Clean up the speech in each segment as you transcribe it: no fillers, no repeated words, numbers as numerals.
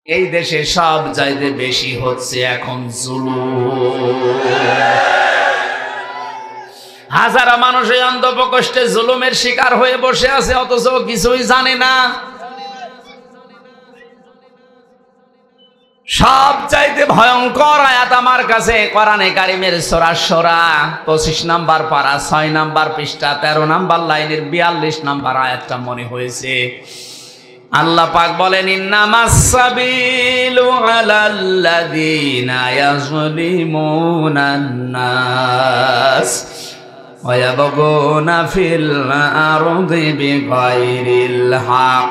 এই দেশে সব চাইতে বেশি হচ্ছে এখন জুলুম। হাজারো মানুষ এই অন্ধপ্রকোষ্ঠে জুলুমের শিকার হয়ে বসে আছে, অথচ কিছুই জানে না। সব চাইতে ভয়ঙ্কর আয়াত আমার কাছে কোরআনে কারিমের সূরা শূরা 25 নাম্বার পারা 6 নাম্বার পৃষ্ঠা 13 নাম্বার লাইনের 42 নাম্বার আয়াতটা মনে হয়েছে। আল্লাহ পাক বলেন, ইন্নামাস সাবিলু আলাল্লাযীনা ইয়াযলিমুনান নাস ওয়া ইয়াবগুনা ফিল আরদি বিগাইরিল হক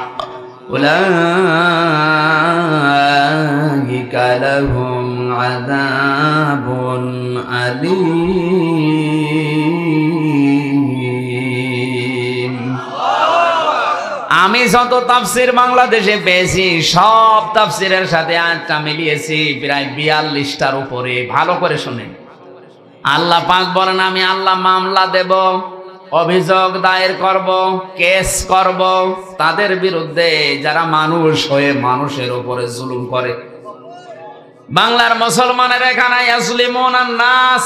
উলাইকা লাহুম আযাবুন আলীম। আমি যত তাফসির বাংলাদেশে পেয়েছি সব তাফসিরের সাথে আয়াতটা মিলিয়েছি প্রায় 42টার উপরে। ভালো করে শুনেন, আল্লাহ পাক বলেন, আমি আল্লাহ মামলা দেব, অভিযোগ দায়ের করব, কেস করব তাদের বিরুদ্ধে যারা মানুষ হয়ে মানুষের উপরে জুলুম করে। বাংলার মুসলমানের এখানে ইয়াজলিমুনান নাস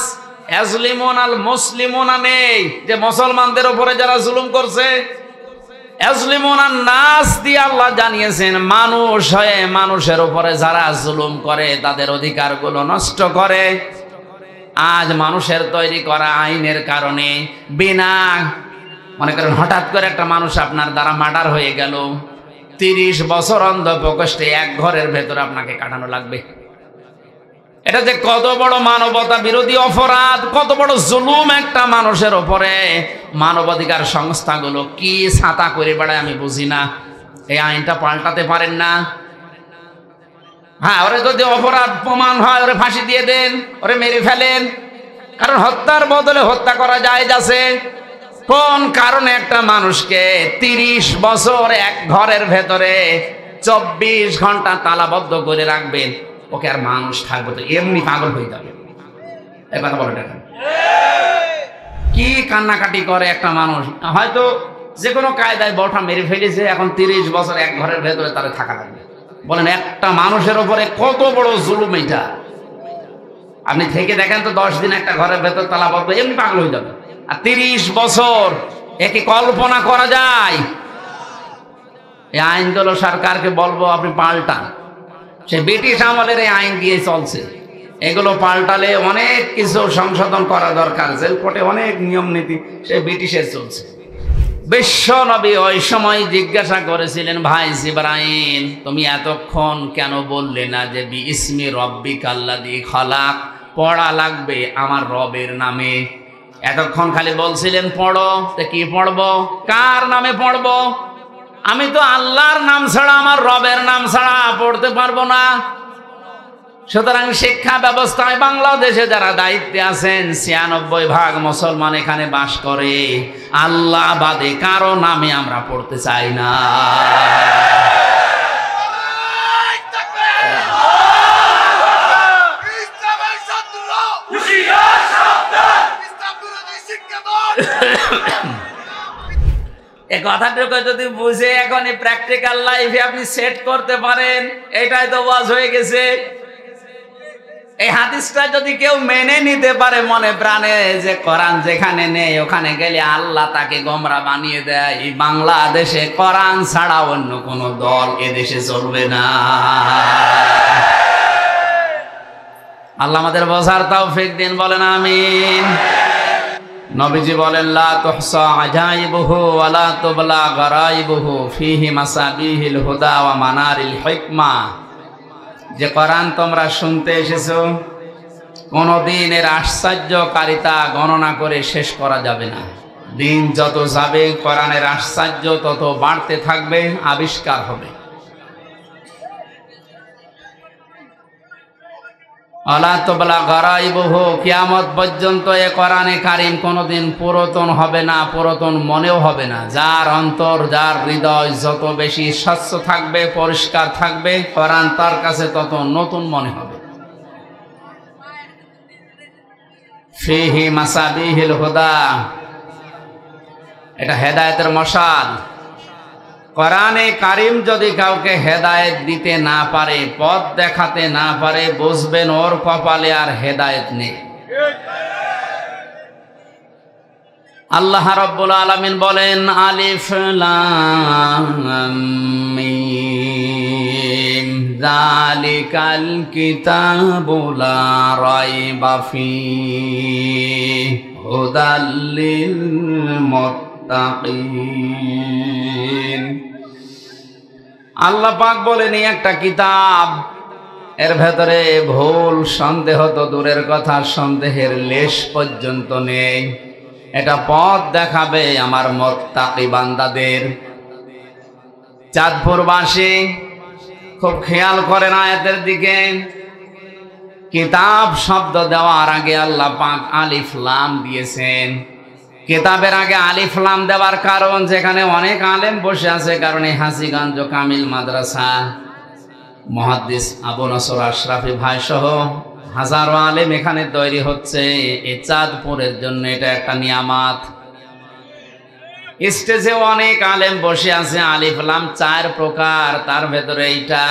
ইয়াজলিমুনাল মুসলিমুনা নেই, যে মুসলমানদের উপরে যারা জুলুম করছে। ইয়াজলিমুনান নাস দিয়ে আল্লাহ জানিয়েছেন মানুষ হয়ে মানুষের উপরে যারা জুলুম করে, তাদের অধিকারগুলো নষ্ট করে। আজ মানুষের তৈরি করা আইনের কারণে বিনা, মনে করেন হঠাৎ করে একটা মানুষ আপনার দ্বারা মার্ডার হয়ে গেল, 30 বছর অন্ধপ্রকোষ্ঠে এক ঘরের ভেতরে আপনাকে কাটানো লাগবে। এটা যে কত বড় মানবতা বিরোধী অপরাধ, কত বড় জুলুম একটা মানুষের উপরে। মানবাধিকার সংস্থাগুলো কি ছাতা করে বেড়ায় আমি বুঝি না। এই আইনটা পাল্টাতে পারেন না? হ্যাঁ, ওরে যদি অপরাধ প্রমাণ হয় ওরে ফাঁসি দিয়ে দেন, ওরে মেরে ফেলেন, কারণ হত্যার বদলে হত্যা করা যায় যাচ্ছে। কোন কারণে একটা মানুষকে 30 বছর এক ঘরের ভেতরে 24 ঘন্টা তালাবদ্ধ করে রাখবেন? ওকে আর মানুষ থাকবে তো এমনি পাগল হয়ে যাবে। এই কথা বলে দেখেন কি কান্নাকাটি করে একটা মানুষ। হয়তো যে কোনো কায়দায় বউটা মেরে ফেলেছে, এখন 30 বছর এক ঘরের ভেতরে তারা থাকা লাগবে। বলেন একটা মানুষের উপরে কত বড় জুলুম এটা। আপনি থেকে দেখেন তো 10 দিন একটা ঘরের ভেতর তালাবদ্ধ, এমনি পাগল হয়ে যাবে। আর 30 বছর, একে কল্পনা করা যায়? এই আইনগুলো সরকারকে বলবো আপনি পাল্টান। সে ব্রিটিশ আমলের এই আইন দিয়ে চলছে, এগুলো পাল্টালে অনেক কিছু সংশোধন করা দরকার। জেল কোর্টে অনেক নিয়ম নীতি সে ব্রিটিশের চলছে। বিশ্ব নবী ওই সময় জিজ্ঞাসা করেছিলেন, ভাই জিবরাইল তুমি এতক্ষণ কেন বললে না যে বিইসমি রব্বিকাল্লাযী খলাক, পড়া লাগবে আমার রবের নামে? এতক্ষণ খালি বলছিলেন পড়ো। তো কি পড়বো, কার নামে পড়বো? আমি তো আল্লাহর নাম ছাড়া, আমার রবের নাম ছাড়া পড়তে পারবো না। সুতরাং শিক্ষা ব্যবস্থায় বাংলাদেশে যারা দায়িত্বে আছেন, 96% মুসলমান এখানে বাস করে, আল্লাহ বাদে কারো নামে আমরা পড়তে চাই না। এই কথাটুকু যদি বুঝে এখন প্র্যাকটিক্যাল লাইফে আপনি সেট করতে পারেন, এটাই তো ওয়াজ হয়ে গেছে। এই হাদিসটা যদি কেউ মেনে নিতে পারে মনে প্রাণে, যে কোরআন যেখানে নেই ওখানে গেলে আল্লাহ তাকে গোমরা বানিয়ে দেয়, এই বাংলাদেশে কোরআন ছাড়া অন্য কোন দল এদেশে চলবে না। আল্লাহ আমাদের বোঝার তৌফিক দিন, বলেন আমিন। নবীজি বলেন, লা তুহসা আজাইবুহু ওয়া লা তুবলা গারাইবুহু ফীহি মাসাবিহিল হুদা ওয়া মানারিল হিকমা। যে কোরআন তোমরা শুনতে এসেছো, কোনদিন এর আশ্চর্যকারিতা গণনা করে শেষ করা যাবে না। দিন যত যাবে কোরআনের আশ্চর্য তত বাড়তে থাকবে, আবিষ্কার হবে। আলা তুবলা গারাইবুহু, কিয়ামত পর্যন্ত এ কোরআনে কারীম কোনদিন পুরাতন হবে না, পুরাতন মনেও হবে না। যার অন্তর, যার হৃদয় যত বেশি স্বচ্ছ থাকবে, পরিষ্কার থাকবে, কোরআন তার কাছে তত নতুন মনে হবে। ফীহি মাসাবিহিল হুদা, এটা হেদায়েতের মশাল। কোরআনে কারিম যদি কাউকে হেদায়েত দিতে না পারে, পথ দেখাতে না পারে, বুঝবেন ওর কপালে আর হেদায়েত নেই। আল্লাহ রাব্বুল আলামিন বলেন, আলিফ লাম মিম যালিকাল কিতাবু লা রাইবা ফীহি হুদাল লিল মুত্তাকিন। আল্লাহ পাক বলেন, এই একটা কিতাব, এর ভেতরে ভুল সন্দেহ তো দূরের কথা, সন্দেহের লেশ পর্যন্ত নেই। এটা পথ দেখাবে আমার মুত্তাকি বান্দাদের। চাঁদপুরবাসী খুব খেয়াল করেন আয়াতের দিকে। কিতাব শব্দ দেওয়ার আগে আল্লাহ পাক আলিফ লাম দিয়েছেন। কিতাবের আগে আলিফ লাম দেওয়ার কারণ, যেখানে অনেক আলেম বসে আছে, কারণে হাজীগঞ্জ কামিল মাদ্রাসা মুহাদ্দিস আবু নসর আশরাফি ভাই সহ হাজারো আলেম এখানে তৈরি হচ্ছে। এই চাঁদপুরের জন্য এটা একটা নিয়ামত। স্টেজে অনেক আলেম বসে আছে। আলিফ লাম 4 প্রকার, তার ভেতরে এইটা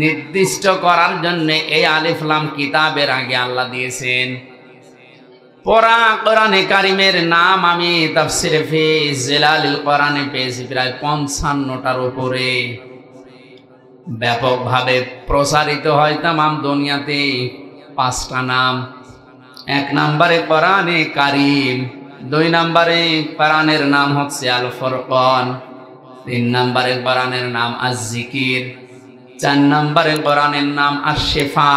নির্দিষ্ট করার জন্য এই আলিফ লাম কিতাবের আগে আল্লাহ দিয়েছেন। পুরা কোরআনে কারিমের নাম আমি তাফসিরে ফি জিলালিল কোরআনে পেয়েছি প্রায় 55টার উপরে। ব্যাপকভাবে প্রসারিত হয় তামাম দুনিয়াতে 5টা নাম। 1 নম্বরে কোরআনে কারিম, 2 নম্বরে কোরআনের নাম হচ্ছে আল ফুরকান, 3 নম্বরে কোরআনের নাম আজ-জিকির, 4 নম্বরে কোরআনের নাম আশ-শিফা,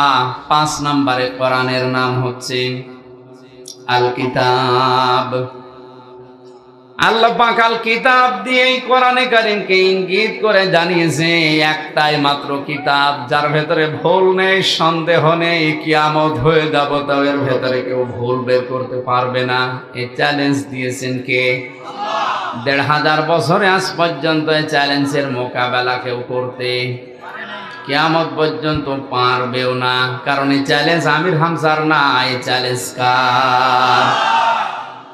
5 নম্বরে কোরআনের নাম হচ্ছে আল কিতাব। আল্লাহ পাক আল কিতাব দিয়ে কোরআনে কারিমকে ইঙ্গিত করে জানিয়েছে একটাই মাত্র কিতাব, যার ভেতরে ভুল নেই, সন্দেহ নেই। কিয়ামত হয়ে যাব তাও এর ভেতরে কেউ ভুল বের করতে পারবে না। এই চ্যালেঞ্জ দিয়েছেন কে? আল্লাহ। 1500 বছরে আজ পর্যন্ত এই চ্যালেঞ্জের মোকাবেলা কেউ করতে কিয়ামত পর্যন্ত পারবেও না। কারণ এই চ্যালেঞ্জ আমির হামজার না, এই চ্যালেঞ্জ কার?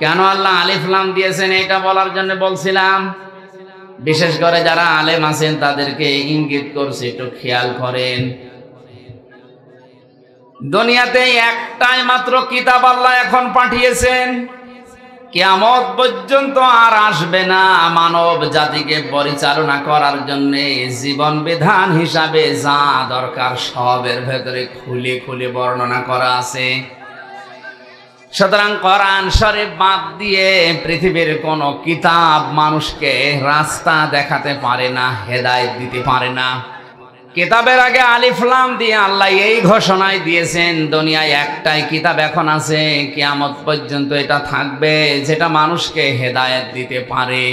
কেন আল্লাহ আলিফ লাম দিয়েছেন এটা বলার জন্য বলছিলাম। বিশেষ করে যারা আলেম আছেন তাদেরকে ইঙ্গিত করছে, একটু খেয়াল করেন। দুনিয়াতে একটাই মাত্র কিতাব আল্লাহ এখন পাঠিয়েছেন, কিয়ামত পর্যন্ত আর আসবে না। মানব জাতিকে পরিচালনা করার জন্য জীবন বিধান হিসাবে যা দরকার সবের ভেতরে খুলে খুলে বর্ণনা করা আছে। সুতরাং কোরআন শরীফ বাদ দিয়ে পৃথিবীর কোন কিতাব মানুষকে রাস্তা দেখাতে পারে না, হেদায়েত দিতে পারে না। কিতাবের আগে আলিফ লাম দিয়ে আল্লাহ এই ঘোষণাই দিয়েছেন, দুনিয়ায় একটাই কিতাব এখন আছে, কিয়ামত পর্যন্ত এটা থাকবে, যেটা মানুষকে হেদায়েত দিতে পারে।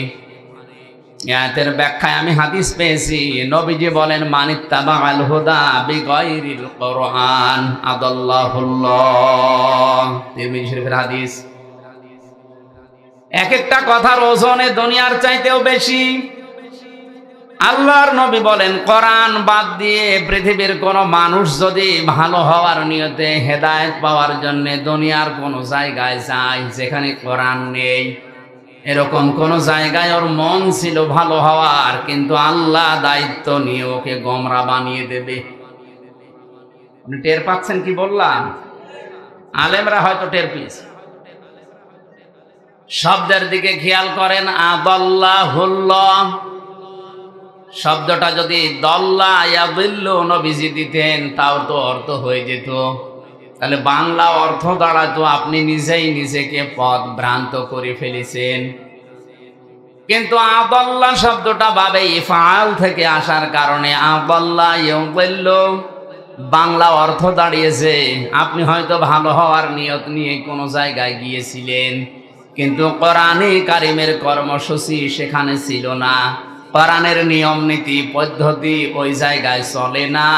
আয়াতের ব্যাখ্যায় আমি হাদিস পেয়েছি, নবীজি বলেন, মানিত্তাবাআল হুদা বিগাইরিল কোরআন আদাল্লাহুল্লাহ। তিরমিজি শরীফের হাদিস। এক একটা কথার ওজনে দুনিয়ার চাইতেও বেশি। আল্লাহর নবী বলেন, কোরআন বাদ দিয়ে পৃথিবীর কোন মানুষ যদি ভালো হওয়ার নিয়তে হেদায়েত পাওয়ার জন্য দুনিয়ার কোন জায়গায় যায় যেখানে কোরআন নেই, এরকম কোন জায়গায় ওর মন ছিল ভালো হওয়ার, কিন্তু আল্লাহ দায়িত্ব নিয়ে ওকে গোমরা বানিয়ে দেবে। আপনি টের পাচ্ছেন কি বললাম? আলেমরা হয়তো টের পেয়েছে। শব্দের দিকে খেয়াল করেন, আদাল্লাহুল্লাহ শব্দটা যদি দল্লা ইয়াদিল্লু নবীজি দিতেন তাও তো অর্থ হয়ে যেত। তাহলে বাংলা অর্থ দাঁড়াতো আপনি নিজেই নিজেকে পথ ভ্রান্ত করে ফেলেছেন। কিন্তু আদাল্লাহ শব্দটা বাবে ইফআল থেকে আসার কারণে আদাল্লা ইয়াদিল্লু বাংলা অর্থ দাঁড়িয়েছে আপনি হয়তো ভালো হওয়ার নিয়ত নিয়ে কোনো জায়গায় গিয়েছিলেন, কিন্তু কোরআনে কারিমের কর্মসূচি সেখানে ছিল না, কোরআনের নিয়ম নীতি পদ্ধতি ওই জায়গায় চলে না।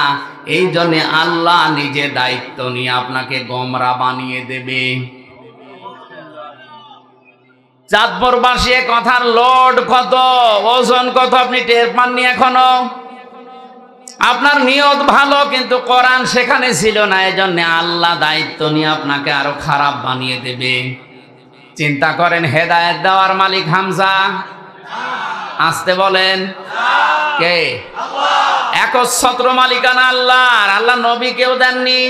এই জন্য আল্লাহ নিজে দায়িত্ব নিয়ে আপনাকে গোমরা বানিয়ে দেবে। চাঁদপুরবাসী কথার লোড কত, ওজন কত আপনি টের পাননি এখনো। আপনার নিয়ত ভালো, কিন্তু কোরআন সেখানে ছিল না, এজন্য আল্লাহ দায়িত্ব নিয়ে আপনাকে আরো খারাপ বানিয়ে দেবে। চিন্তা করেন, হেদায়েত দেওয়ার মালিক হামজা, আসতে বলেন কে? একচ্ছত্র মালিকানা আল্লাহর। আল্লাহ নবীকেও দেননি।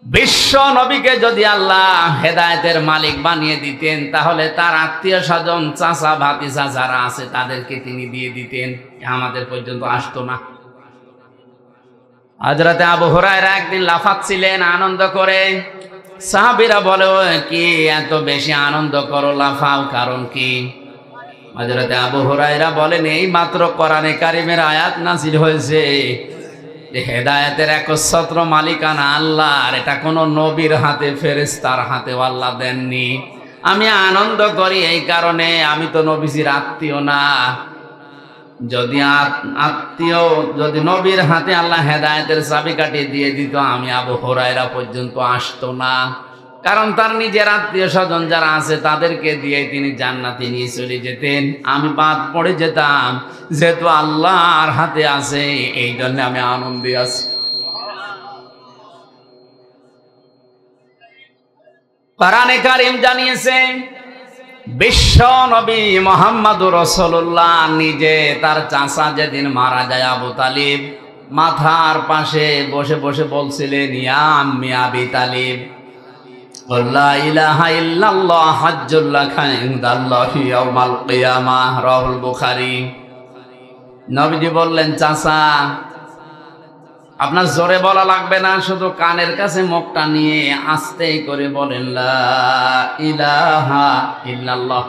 বিশ্ব নবীকে যদি আল্লাহ হেদায়েতের মালিক বানিয়ে দিতেন, তাহলে তার আত্মীয় স্বজন, চাচা ভাতিজা যারা আছে তাদেরকে তিনি দিয়ে দিতেন, আমাদের পর্যন্ত আসতো না। হযরতে আবু হুরায়রা একদিন লাফাচ্ছিলেন আনন্দ করে। সাহাবীরা বলে, ও কি এত বেশি আনন্দ করো, লাফাও, কারণ কি? হযরতে আবু হুরায়রা বলেন, এই মাত্র কোরআনে কারিমের আয়াত নাযিল হয়েছে যে হেদায়েতের একচ্ছত্র মালিকানা আল্লাহর, এটা কোন নবীর হাতে, ফেরেশতার হাতেও আল্লাহ দেননি। আমি আনন্দ করি এই কারণে, আমি তো নবীজির আত্মীয় না। যদি আত্মীয়, যদি নবীর হাতে আল্লাহ হেদায়েতের চাবিকাঠি দিয়ে দিত, আমি আবু হুরায়রা পর্যন্ত আসতো না। কারণ তার নিজের আত্মীয় স্বজন যারা আছে তাদেরকে দিয়ে তিনি জান্নাতে নিয়ে চলে যেতেন, আমি বাদ পড়ে যেতাম। যেহেতু আল্লাহর হাতে আছে, এই জন্য আমি আনন্দে আছি। কোরআনে কারীম জানিয়েছে, বিশ্ব নবী মুহাম্মদুর রাসূলুল্লাহ নিজে তার চাচা যেদিন মারা যায় আবু তালিব, মাথার পাশে বসে বসে বলছিলেন, ইয়া আম্মি আবি তালিব, লা ইলাহা ইল্লাল্লাহ হাজ্জুল লাকা ইনদাল্লাহি ইয়াউমাল কিয়ামাহ, রাহুল বুখারী। নবীজি বললেন, চাচা আপনার জোরে বলা লাগবে না, শুধু কানের কাছে মুখটা নিয়ে আস্তে করে বলেন, লা ইলাহা ইল্লাল্লাহ।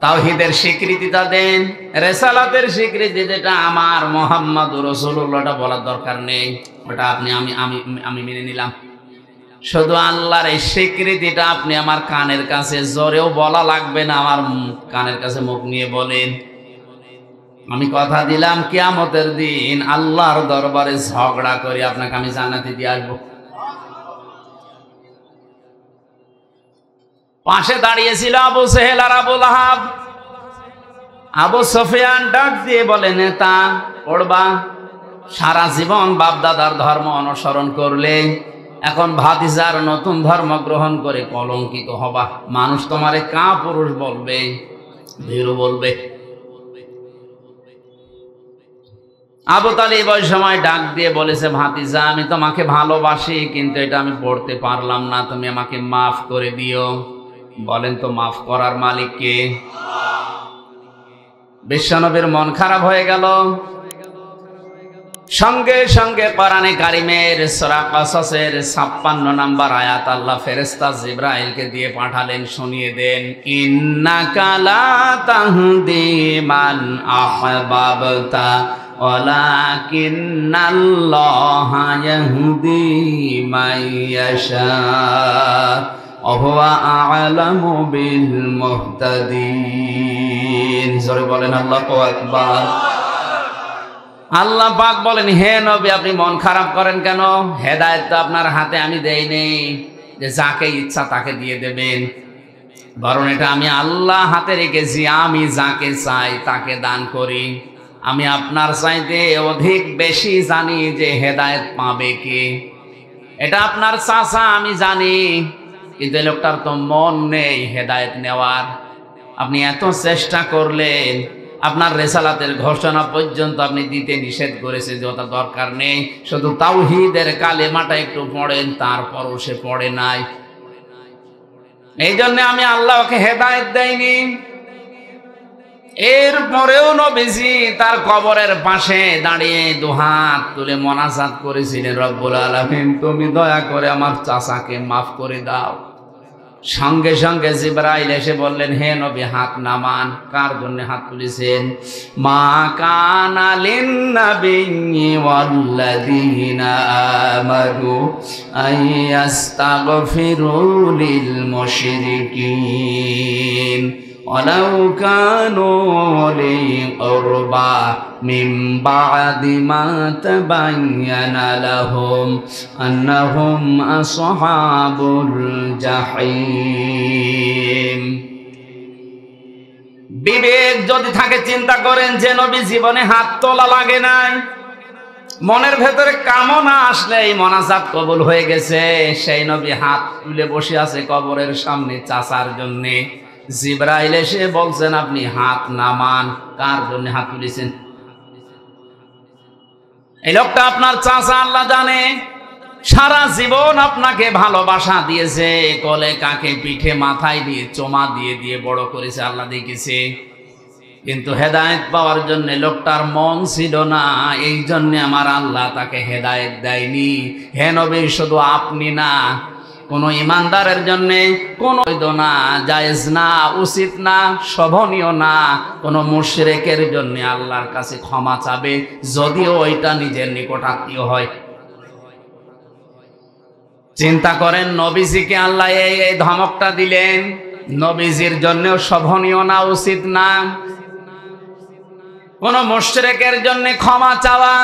তাওহীদের স্বীকৃতিটা দেন, রিসালাতের স্বীকৃতি যেটা আমার মুহাম্মদুর রাসূলুল্লাহটা বলার দরকার নেই, ওটা আপনি আমি মেনে নিলাম। শুধু আল্লাহর এই স্বীকৃতিটা আপনি আমার কানের কাছে, জোরেও বলা লাগবে না, আমার কানের কাছে মুখ নিয়ে বলেন। আমি কথা দিলাম কিয়ামতের দিন আল্লাহর দরবারে ঝগড়া করে আপনাকে আমি জান্নাতে দিয়ে আসবো। পাশে দাঁড়িয়েছিল আবু সেহেল আর আবু লাহাব। আবু সুফিয়ান ডাক দিয়ে বলে, নেতা পড়বা, সারা জীবন বাপ দাদার ধর্ম অনুসরণ করলে এখন ভাতিজার নতুন ধর্ম গ্রহণ করে কলঙ্কিত হবা। মানুষ তোমারে কাপুরুষ বলবে, ভীরু বলবে। আবু তালিব ওই সময় ডাক দিয়ে বলেছে, ভাতিজা আমি তোমাকে ভালোবাসি, কিন্তু এটা আমি পড়তে পারলাম না, তুমি আমাকে মাফ করে দিও। বলেন তো মাফ করার মালিক কে? বিশ্বনবীর মন খারাপ হয়ে গেল। সঙ্গে সঙ্গে কোরআনে কারিমের সূরা কাসাসের ৫৬ নম্বর আয়াত আল্লাহ ফেরেশতা জিবরাইলকে দিয়ে পাঠালেন, শুনিয়ে দেন, ইন্নাকা লা তাহদি মান আহবাবতা ওয়ালাকিন্নাল্লাহা ইয়াহদি মান ইয়াশা ওয়া হুয়া আ'লামু বিল মুহতাদিন। জোরে বলেন আল্লাহু আকবার। আল্লাহ পাক বলেন, হে নবী আপনি মন খারাপ করেন কেন? হেদায়েত তো আপনার হাতে আমি দেই নেই যে যাকে ইচ্ছা তাকে দিয়ে দেবেন, বরং এটা আমি আল্লাহ হাতে রেখেছি, আমি যাকে চাই তাকে দান করি। আমি আপনার চাইতে অধিক বেশি জানি যে হেদায়েত পাবে কে। এটা আপনার চাচা আমি জানি, কিন্তু এই লোকটার তো মন নেই হেদায়েত নেওয়ার। আপনি এত চেষ্টা করলেন, আপনার রিসালাতের ঘোষণা পর্যন্ত আপনি দিতে নিষেধ করেছেন যে ওটা দরকার নেই, শুধু তাওহীদের কালেমাটা একটু পড়েন, তারপরও সে পড়ে নাই। এই জন্য আমি আল্লাহকে হেদায়েত দেইনি। এরপরেও নবীজি তার কবরের পাশে দাঁড়িয়ে দুহাত তুলে মোনাজাত করেছিলেন, রব্বুল আলামিন তুমি দয়া করে আমার চাচাকে মাফ করে দাও। সঙ্গে সঙ্গে জিবরাইল এসে বললেন, হে নবী হাত নামান। কার জন্য হাত তুলেছেন? মা কানা লিন নাবিয়্যি ওয়াল্লাযীনা আমানু আইয়াস্তাগফিরু লিল মুশরিকিন ওয়ালাউ কানু উলি কুরবা মিন বা'দি মা তাবায়্যানা লাহুম আন্নাহুম আসহাবুল জাহিম। বিবেক যদি থাকে চিন্তা করেন যে নবী জীবনে হাত তোলা লাগে নাই, মনের ভেতরে কামনা আসলে এই মোনাজাত কবুল হয়ে গেছে। সেই নবী হাত তুলে বসে আছে কবরের সামনে চাচার জন্যে। জিবরাইল এসে বলছেন আপনি হাত নামান। কার জন্য হাত তুলেছেন? এই লোকটা আপনার চাচা, আল্লাহ জানে। সারা জীবন আপনাকে ভালোবাসা দিয়েছে, কোলে কাকে পিঠে মাথায় দিয়ে চোমা দিয়ে দিয়ে বড় করেছে, আল্লাহ দেখেছে। কিন্তু হেদায়েত পাওয়ার জন্য লোকটার মন ছিল না, এই জন্য আমার আল্লাহ তাকে হেদায়েত দেয়নি। হে নবী, শুধু আপনি না, কোন ইমানদারের জন্য কোন বৈধ না, জায়েজ না, উচিত না, শোভনীয় না কোন মুশরিকের জন্য আল্লাহর কাছে ক্ষমা চাবে, যদিও ওইটা নিজের নিকটাত্মীয় হয়। চিন্তা করেন, নবীজিকে আল্লাহ এই ধমকটা দিলেন, নবীজির জন্য শোভনীয় না, উচিত না কোন মুশরিকের জন্য ক্ষমা চাওয়া।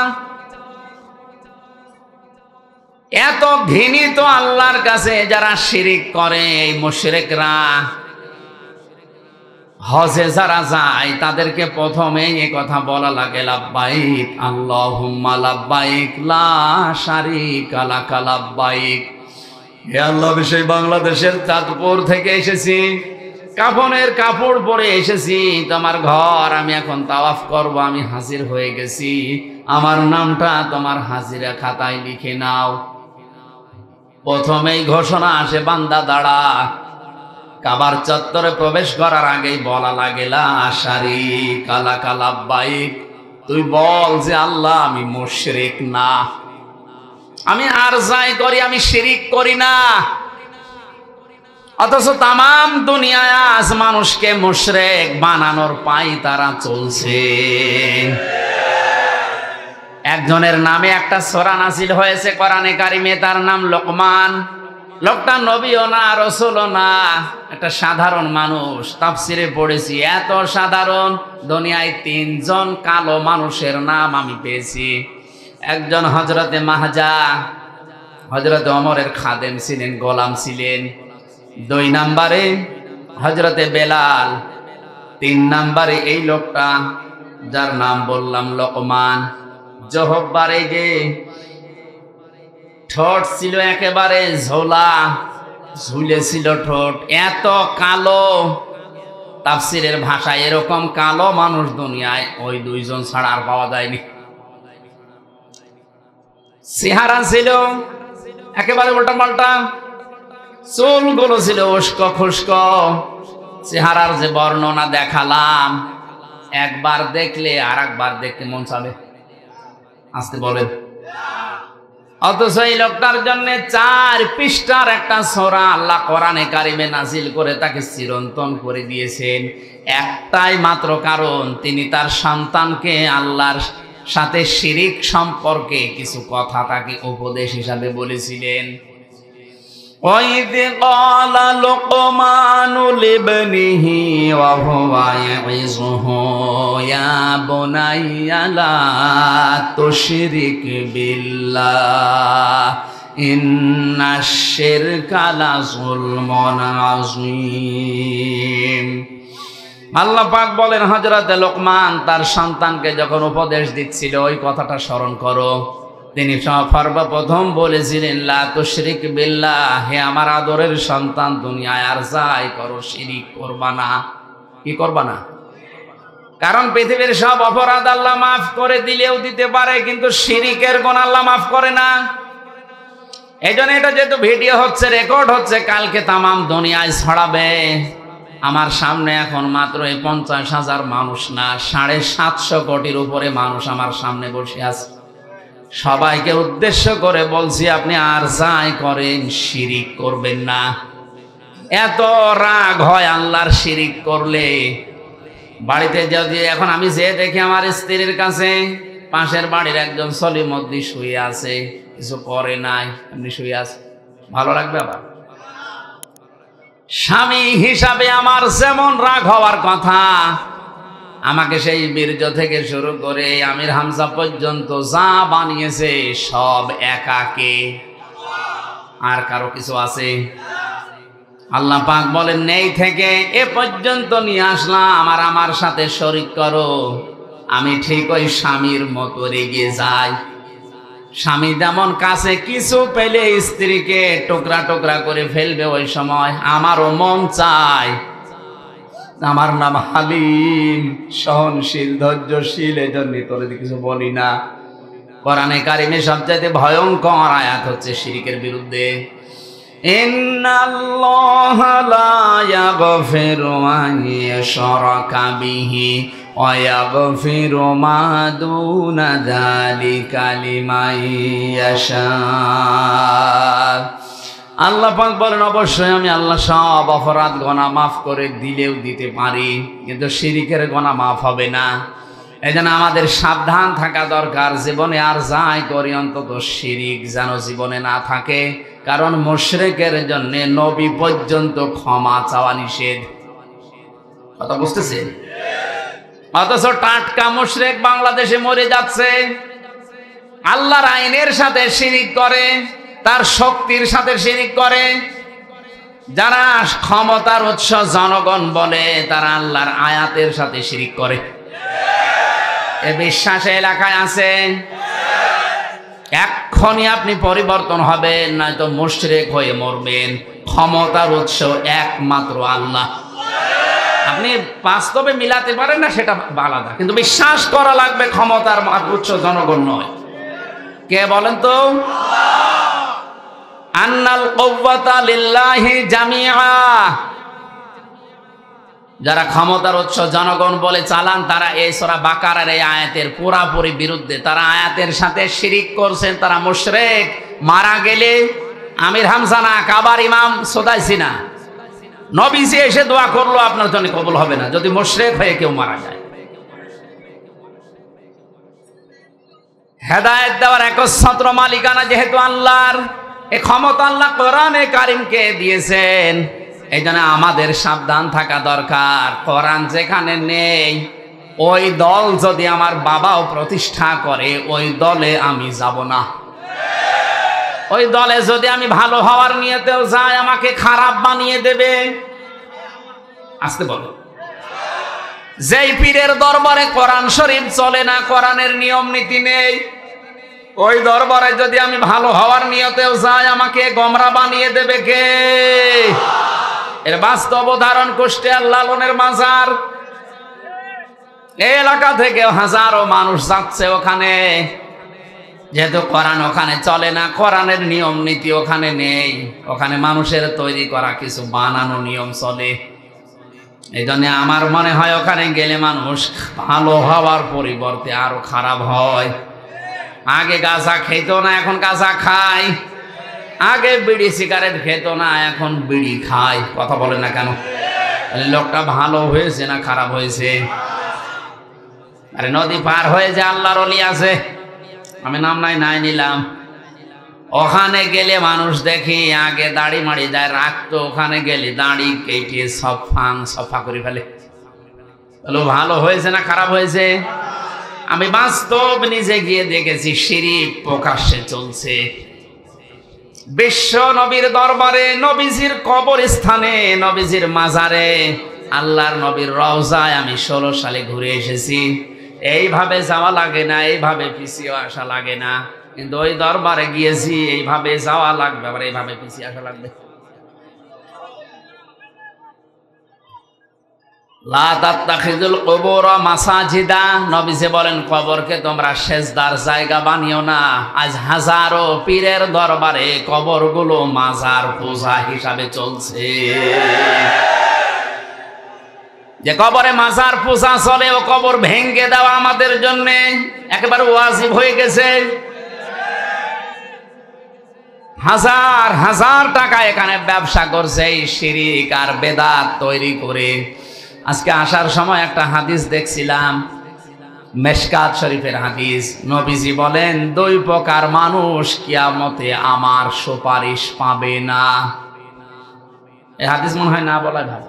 এত ঘৃণিত আল্লাহর কাছে যারা শিরিক করে, এই মুশরিকরা হজে যারা যায় তাদেরকে প্রথমে এই কথা বলা লাগে, লাব্বাইক আল্লাহুম্মা লাব্বাইক লা শারীকা লাক লাব্বাইক। হে আল্লাহ, সেই বাংলাদেশের চাঁদপুর থেকে এসেছি, কাফনের কাপড় পরে এসেছি তোমার ঘর, আমি এখন তাওয়াফ করব, আমি হাজির হয়ে গেছি, আমার নামটা তোমার হাজিরা খাতায় লিখে নাও। প্রথমেই ঘোষণা আসে, বান্দা দাঁড়া। কাবার চত্বরে প্রবেশ করার আগেই বলা লাগে, লা শারীকা লাক লাব্বাইক। তুই বল যে আল্লাহ, আমি মুশরিক না, আমি আরজাই করি, আমি শিরিক করি না। অথচ তামাম দুনিয়ায় আজ মানুষকে মুশরিক বানানোর পাই তারা চলছে। একজনের নামে একটা সূরা নাযিল হয়েছে কোরআনে কারিমে, তার নাম লোকমান। লোকটা নবীও না, রাসূলও না, একটা সাধারণ মানুষ। তাফসিরে পড়েছি, এত সাধারণ দুনিয়ায় তিনজন কালো মানুষের নাম আমি পেয়েছি। একজন হযরতে মাহজা, হযরতে ওমরের খাদেম ছিলেন, গোলাম ছিলেন। 2 নম্বরে হযরতে বেলাল। 3 নম্বরে এই লোকটা যার নাম বললাম লোকমান। জহব্বারে যে ঠোঁট ছিল একেবারে ঝোলা, ঝুলেছিল ঠোঁট, এত কালো। তাফসিরের ভাষায় এরকম কালো মানুষ দুনিয়ায় ওই 2 জন ছাড়া আর পাওয়া যায়নি। চেহারা ছিল একেবারে উল্টা পাল্টা, চুলগুলো ছিল উস্কো খুস্কো। চেহারার যে বর্ণনা দেখালাম, একবার দেখলে আর একবার দেখতে মন চাবে। আসতে বলেন। অথচ এই লোকটার জন্য 4 পৃষ্ঠার একটা সূরা আল্লাহ কোরআনে কারিমে নাযিল করে তাকে চিরন্তন করে দিয়েছেন। একটাই মাত্র কারণ, তিনি তার সন্তানকে আল্লাহর সাথে শিরিক সম্পর্কে কিছু কথা তাকে উপদেশ হিসাবে বলেছিলেন। وَإِذْ قَالَ لُقْمَانُ لِابْنِهِ وَهُوَ يَعِظُهُ يَا بُنَيَّ لَا تُشْرِكْ بِاللَّهِ إِنَّ الشِّرْكَ لَظُلْمٌ عَظِيمٌ। আল্লাহ পাক বলেন, হযরতে লোকমান তার সন্তানকে যখন উপদেশ দিচ্ছিল, ওই কথাটা স্মরণ করো। তিনি সর্বপ্রথম বলেছিলেন, লা তুশরিক বিল্লাহ, হে আমার আদরের সন্তান, দুনিয়ায় আর যাই করো শিরিক করবা না। কি করবা না? কারণ পৃথিবীর সব অপরাধ আল্লাহ মাফ করে দিলেও দিতে পারে, কিন্তু শিরিকের গুনাহ আল্লাহ মাফ করে না। এই জন্য এটা যেহেতু ভিডিও হচ্ছে, রেকর্ড হচ্ছে, কালকে তামাম দুনিয়ায় ছড়াবে। আমার সামনে এখন মাত্র 50,000 মানুষ না, 750 কোটির উপরে মানুষ আমার সামনে বসে আছে। সবাইকে উদ্দেশ্য করে বলছি, আপনি আর যাই করেন শিরিক করবেন না। এত রাগ হয় আল্লাহর শিরিক করলে। বাড়িতে যদি এখন আমি যে দেখি আমার স্ত্রীর কাছে পাশের বাড়ির একজন সলিমদ্দি শুয়ে আছে, কিছু করে নাই, এমনি শুয়ে আছে, ভালো লাগবে? আবার স্বামী হিসাবে আমার যেমন রাগ হওয়ার কথা, আমাকে সেই বীর্য থেকে শুরু করে আমির হামজা পর্যন্ত যা বানিয়েছে সব একাকে, আর কারো কিছু আছে? আল্লাহ পাক বলেন, নেই থেকে এ পর্যন্ত নিয়ে আসলাম, আর আমার সাথে শরীক করো। আমি ঠিক ওই স্বামীর মতো রেগে যাই। স্বামী যেমন কাছে কিছু পেলে স্ত্রীকে টুকরা টুকরা করে ফেলবে, ওই সময় আমারও মন চায় আমার নাম হালিম, সহনশীল, ধৈর্যশীল, এজন্য তোরে কিছু বলি না। কোরআনে কারিমে সবচাইতে ভয়ঙ্কর আয়াত হচ্ছে শিরকের বিরুদ্ধে। ইন্নাল্লাহা লা ইয়াগফিরু আন ইউশরাকা বিহি ওয়া ইয়াগফিরু মা দুনা যালিকা লিমান ইয়াশা। আল্লাহ পাক বলেন, অবশ্যই আমি আল্লাহ সব অপরাধ গুনাহ মাফ করে দিলেও দিতে পারি, কিন্তু শিরকের গুনাহ মাফ হবে না। এজন্য আমাদের সাবধান থাকা দরকার। জীবনে আর যাই করি অন্তত শিরক যেন জীবনে না থাকে, কারণ মুশরিকের জন্য নবী পর্যন্ত ক্ষমা চাওয়া নিষেধ। কথা বুঝতেছেন? অথচ টাটকা মুশরিক বাংলাদেশে মরে যাচ্ছে, আল্লাহর আইনের সাথে শিরক করে, তার শক্তির সাথে শিরক করে। যারা ক্ষমতার উৎস জনগণ বলে, তারা আল্লাহর আয়াতের সাথে শিরক করে। এ বিশ্বাস এলাকায় আছে? এক্ষুনি আপনি পরিবর্তন হবেন, নয়তো মুশরিক হয়ে মরবেন। ক্ষমতার উৎস একমাত্র আল্লাহ। আপনি বাস্তবে মিলাতে পারেন না, সেটা আলাদা, কিন্তু বিশ্বাস করা লাগবে ক্ষমতার উৎস জনগণ নয়। কে বলেন তো? আন্নাল কুওয়াতা লিল্লাহি জামিআ। যারা ক্ষমতার উৎস জনগণ বলে চালান, তারা এই সূরা বাকারার এই আয়াতের পুরাপুরি বিরুদ্ধে। তারা আয়াতের সাথে শিরিক করছেন, তারা মুশরিক। মারা গেলে আমির হামজা না, কাবার ইমাম সোদাইছি না, নবীজি এসে দোয়া করলো আপনার জন্য কবুল হবে না যদি মুশরিক হয়ে কেউ মারা যায়। হেদায়েত দেওয়ার একচ্ছত্র মালিকানা যেহেতু আল্লাহর, এই ক্ষমতা আল্লাহ কোরআনে কারিমকে দিয়েছেন। এই জন্য আমাদের সাবধান থাকা দরকার। কোরআন যেখানে নেই, ওই দল যদি আমার বাবাও প্রতিষ্ঠা করে, ওই দলে আমি যাব না। ওই দলে যদি আমি ভালো হওয়ার নিয়তেও যাই, আমাকে খারাপ বানিয়ে দেবে। আসতে বলো। যেই পীরের দরবারে কোরআন শরীফ চলে না, কোরআনের নিয়ম নীতি নেই, ওই দরবারে যদি আমি ভালো হওয়ার নিয়তেও যাই, আমাকে গোমরা বানিয়ে দেবে কে? এর বাস্তব উদাহরণ কুষ্টিয়ার লালনের মাজার। এই এলাকা থেকে হাজারো মানুষ যাচ্ছে ওখানে, যেহেতু কোরআন ওখানে চলে না, কোরআনের নিয়ম নীতি ওখানে নেই, ওখানে মানুষের তৈরি করা কিছু বানানো নিয়ম চলে। এই জন্য আমার মনে হয় ওখানে গেলে মানুষ ভালো হওয়ার পরিবর্তে আরো খারাপ হয়। আগে গাঁজা খেত না, এখন গাঁজা খায়। আগে বিড়ি সিগারেট খেত না, এখন বিড়ি খায়। কথা বলে না কেন? লোকটা ভালো হয়েছে না খারাপ হয়েছে? আরে নদী পার হয়ে যে আল্লাহর ওলি আছে, আমি নাম নাই নিলাম, ওখানে গেলে মানুষ দেখি আগে দাড়ি মাড়ি যায় রাখতো, ওখানে গেলে দাড়ি কেটে সফা করে ফেলে। ভালো হয়েছে না খারাপ হয়েছে? আমি বাস্তব নিজে গিয়ে দেখেছি শিরক প্রকাশ্যে চলছে। বিশ্ব নবীর দরবারে, নবীজির কবরস্থানে, নবীজির মাজারে, আল্লাহর নবীর রওজায় আমি 16 সালে ঘুরে এসেছি। এইভাবে যাওয়া লাগে না, এইভাবে পিছিয়ে আসা লাগে না, কিন্তু ওই দরবারে গিয়েছি, এইভাবে যাওয়া লাগবে, আবার এইভাবে পিছিয়ে আসা লাগবে। লা তাত্তাখিযুল কুবুর মাসাজিদা। নবীজি বলেন, কবরকে তোমরা সেজদার জায়গা বানিও না। আজ হাজারো পীরের দরবারে কবরগুলো মাজার পূজা হিসাবে চলছে। যে কবরে মাজার পূজা চলে, ও কবর ভেঙে দেওয়া আমাদের জন্য একেবারে ওয়াজিব হয়ে গেছে। হাজার হাজার টাকা এখানে ব্যবসা করছে এই শিরক আর বেদাত তৈরি করে। আজকে আসার সময় একটা হাদিস দেখছিলাম, মেশকাত শরীফের হাদিস। নবীজি বলেন, 2 প্রকার মানুষ কিয়ামতে আমার সুপারিশ পাবে না। এই হাদিস মনে হয় না বলাই ভালো।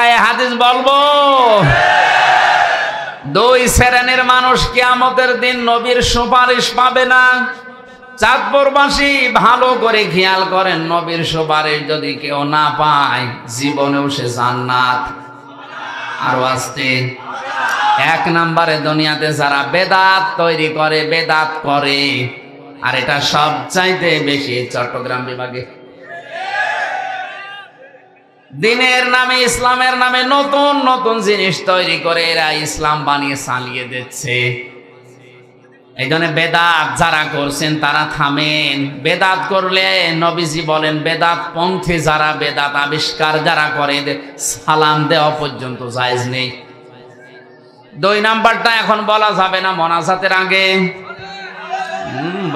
এই হাদিস বলবো, 2 শ্রেণীর মানুষ কিয়ামতের দিন নবীর সুপারিশ পাবে না। চাঁদপুরবাসী ভালো করে খেয়াল করেন, নবীর সুপারিশ যদি কেউ না পায়, জীবনেও সে জান্নাত। আরো আসতে 1 নম্বরে দুনিয়াতে যারা বেদাত তৈরি করে, বেদাত করে, আর এটা সবচাইতে বেশি চট্টগ্রাম বিভাগে। দিনের নামে, ইসলামের নামে নতুন নতুন জিনিস তৈরি করে এরা ইসলাম বানিয়ে চালিয়ে দিচ্ছে। এই জন্য বেদাত যারা করছেন তারা থামেন। বেদাত করলে নবীজি বলেন বেদাত পন্থী যারা, বেদাত আবিষ্কার যারা করে, সালাম দেওয়া পর্যন্ত জায়েজ নেই। 2 নাম্বারটা এখন বলা যাবে না মোনাজাতের আগে।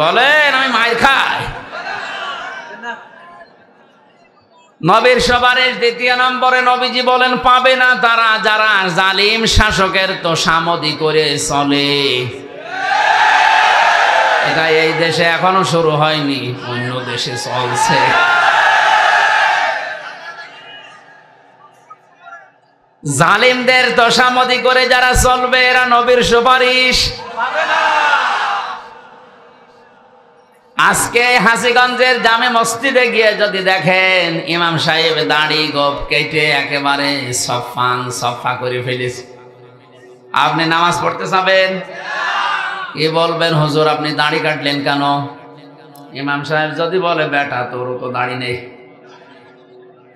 বলেন আমি মাইর খাই। নবীর সুপারিশ 2 নম্বরে নবীজি বলেন পাবে না তারা যারা জালিম শাসকের তোষামদি করে চলে। এটা এই দেশে এখনো শুরু হয়নি, অন্য দেশে চলছে। জালিমদের তোষামদি করে যারা চলবে এরা নবীর সুপারিশ পাবে না। আজকে হাসিগঞ্জের জামে মসজিদে গিয়ে যদি দেখেন ইমাম সাহেব দাড়ি গোপ কেটে একেবারে সফা করে ফেলেছে, আপনি নামাজ পড়তে যাবেন, কি বলবেন? হুজুর আপনি দাড়ি কাটলেন কেন? ইমাম সাহেব যদি বলে বেটা তোর তো দাড়ি নেই।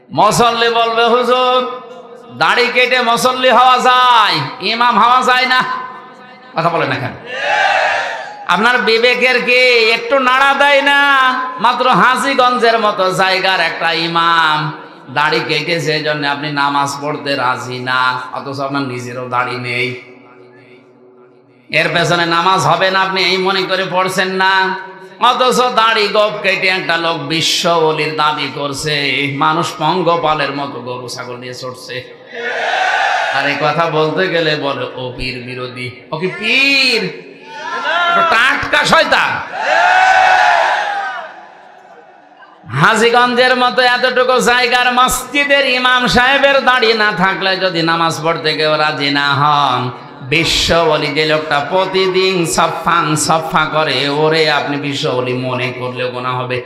মুসল্লি বলবে হুজুর দাড়ি কেটে মুসল্লি হওয়া যায়, ইমাম হওয়া যায় না। কথা বলে না কেন? আপনার বিবেকের কি একটু নাড়া দেয় না? মাত্র হাসিগঞ্জের মতো জায়গার একটা ইমাম দাড়ি কেটেছে, এই জন্য আপনি নামাজ পড়তে রাজি না, অথচ আপনার নিজেরও দাড়ি নেই। এর পেছনে নামাজ হবে না আপনি এই মনে করে পড়ছেন না, অথচ দাড়ি গোপ কেটে একটা লোক বিশ্ব ওলির দাবি করছে, মানুষ পঙ্গপালের মতো গরু ছাগল নিয়ে চড়ছে। আর এই কথা বলতে গেলে বলে ও পীর বিরোধী। ও কি পীর? টাটকা শয়তান। হাজীগঞ্জের মতো এতটুকু জায়গার মসজিদের ইমাম সাহেবের দাড়ি না থাকলে যদি নামাজ পড়তে কেউ রাজি না হন, বিশ্ব ওলি যে লোকটা প্রতিদিন সফা করে ওরে আপনি বিশ্ব ওলি মনে করলেও গুনাহ হবে।